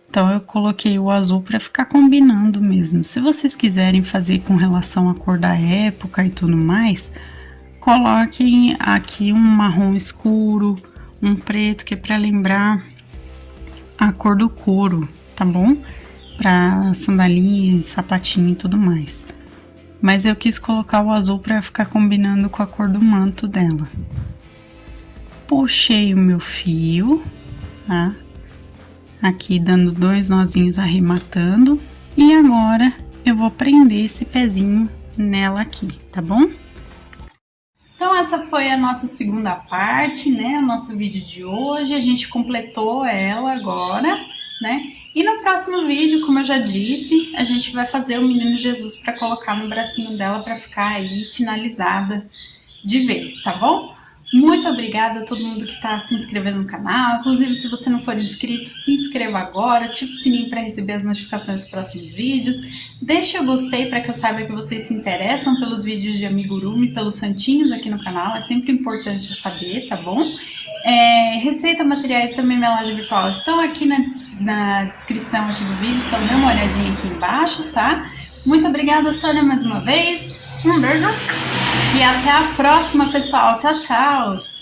Então, eu coloquei o azul pra ficar combinando mesmo. Se vocês quiserem fazer com relação à cor da época e tudo mais, coloquem aqui um marrom escuro, um preto, que é pra lembrar a cor do couro, tá bom? Pra sandalinha, sapatinho e tudo mais. Mas eu quis colocar o azul pra ficar combinando com a cor do manto dela. Puxei o meu fio, tá? Aqui dando 2 nozinhos arrematando. E agora eu vou prender esse pezinho nela aqui, tá bom? Então essa foi a nossa segunda parte, né? O nosso vídeo de hoje. A gente completou ela agora, né? E no próximo vídeo, como eu já disse, a gente vai fazer o Menino Jesus para colocar no bracinho dela para ficar aí finalizada de vez, tá bom? Muito obrigada a todo mundo que está se inscrevendo no canal. Inclusive, se você não for inscrito, se inscreva agora. Ative o sininho para receber as notificações dos próximos vídeos. Deixe o gostei para que eu saiba que vocês se interessam pelos vídeos de amigurumi, pelos santinhos aqui no canal. É sempre importante eu saber, tá bom? Receita, materiais, também minha loja virtual estão aqui na descrição aqui do vídeo. Então, dê uma olhadinha aqui embaixo, tá? Muito obrigada, Sônia, mais uma vez. Um beijo. E até a próxima, pessoal. Tchau, tchau!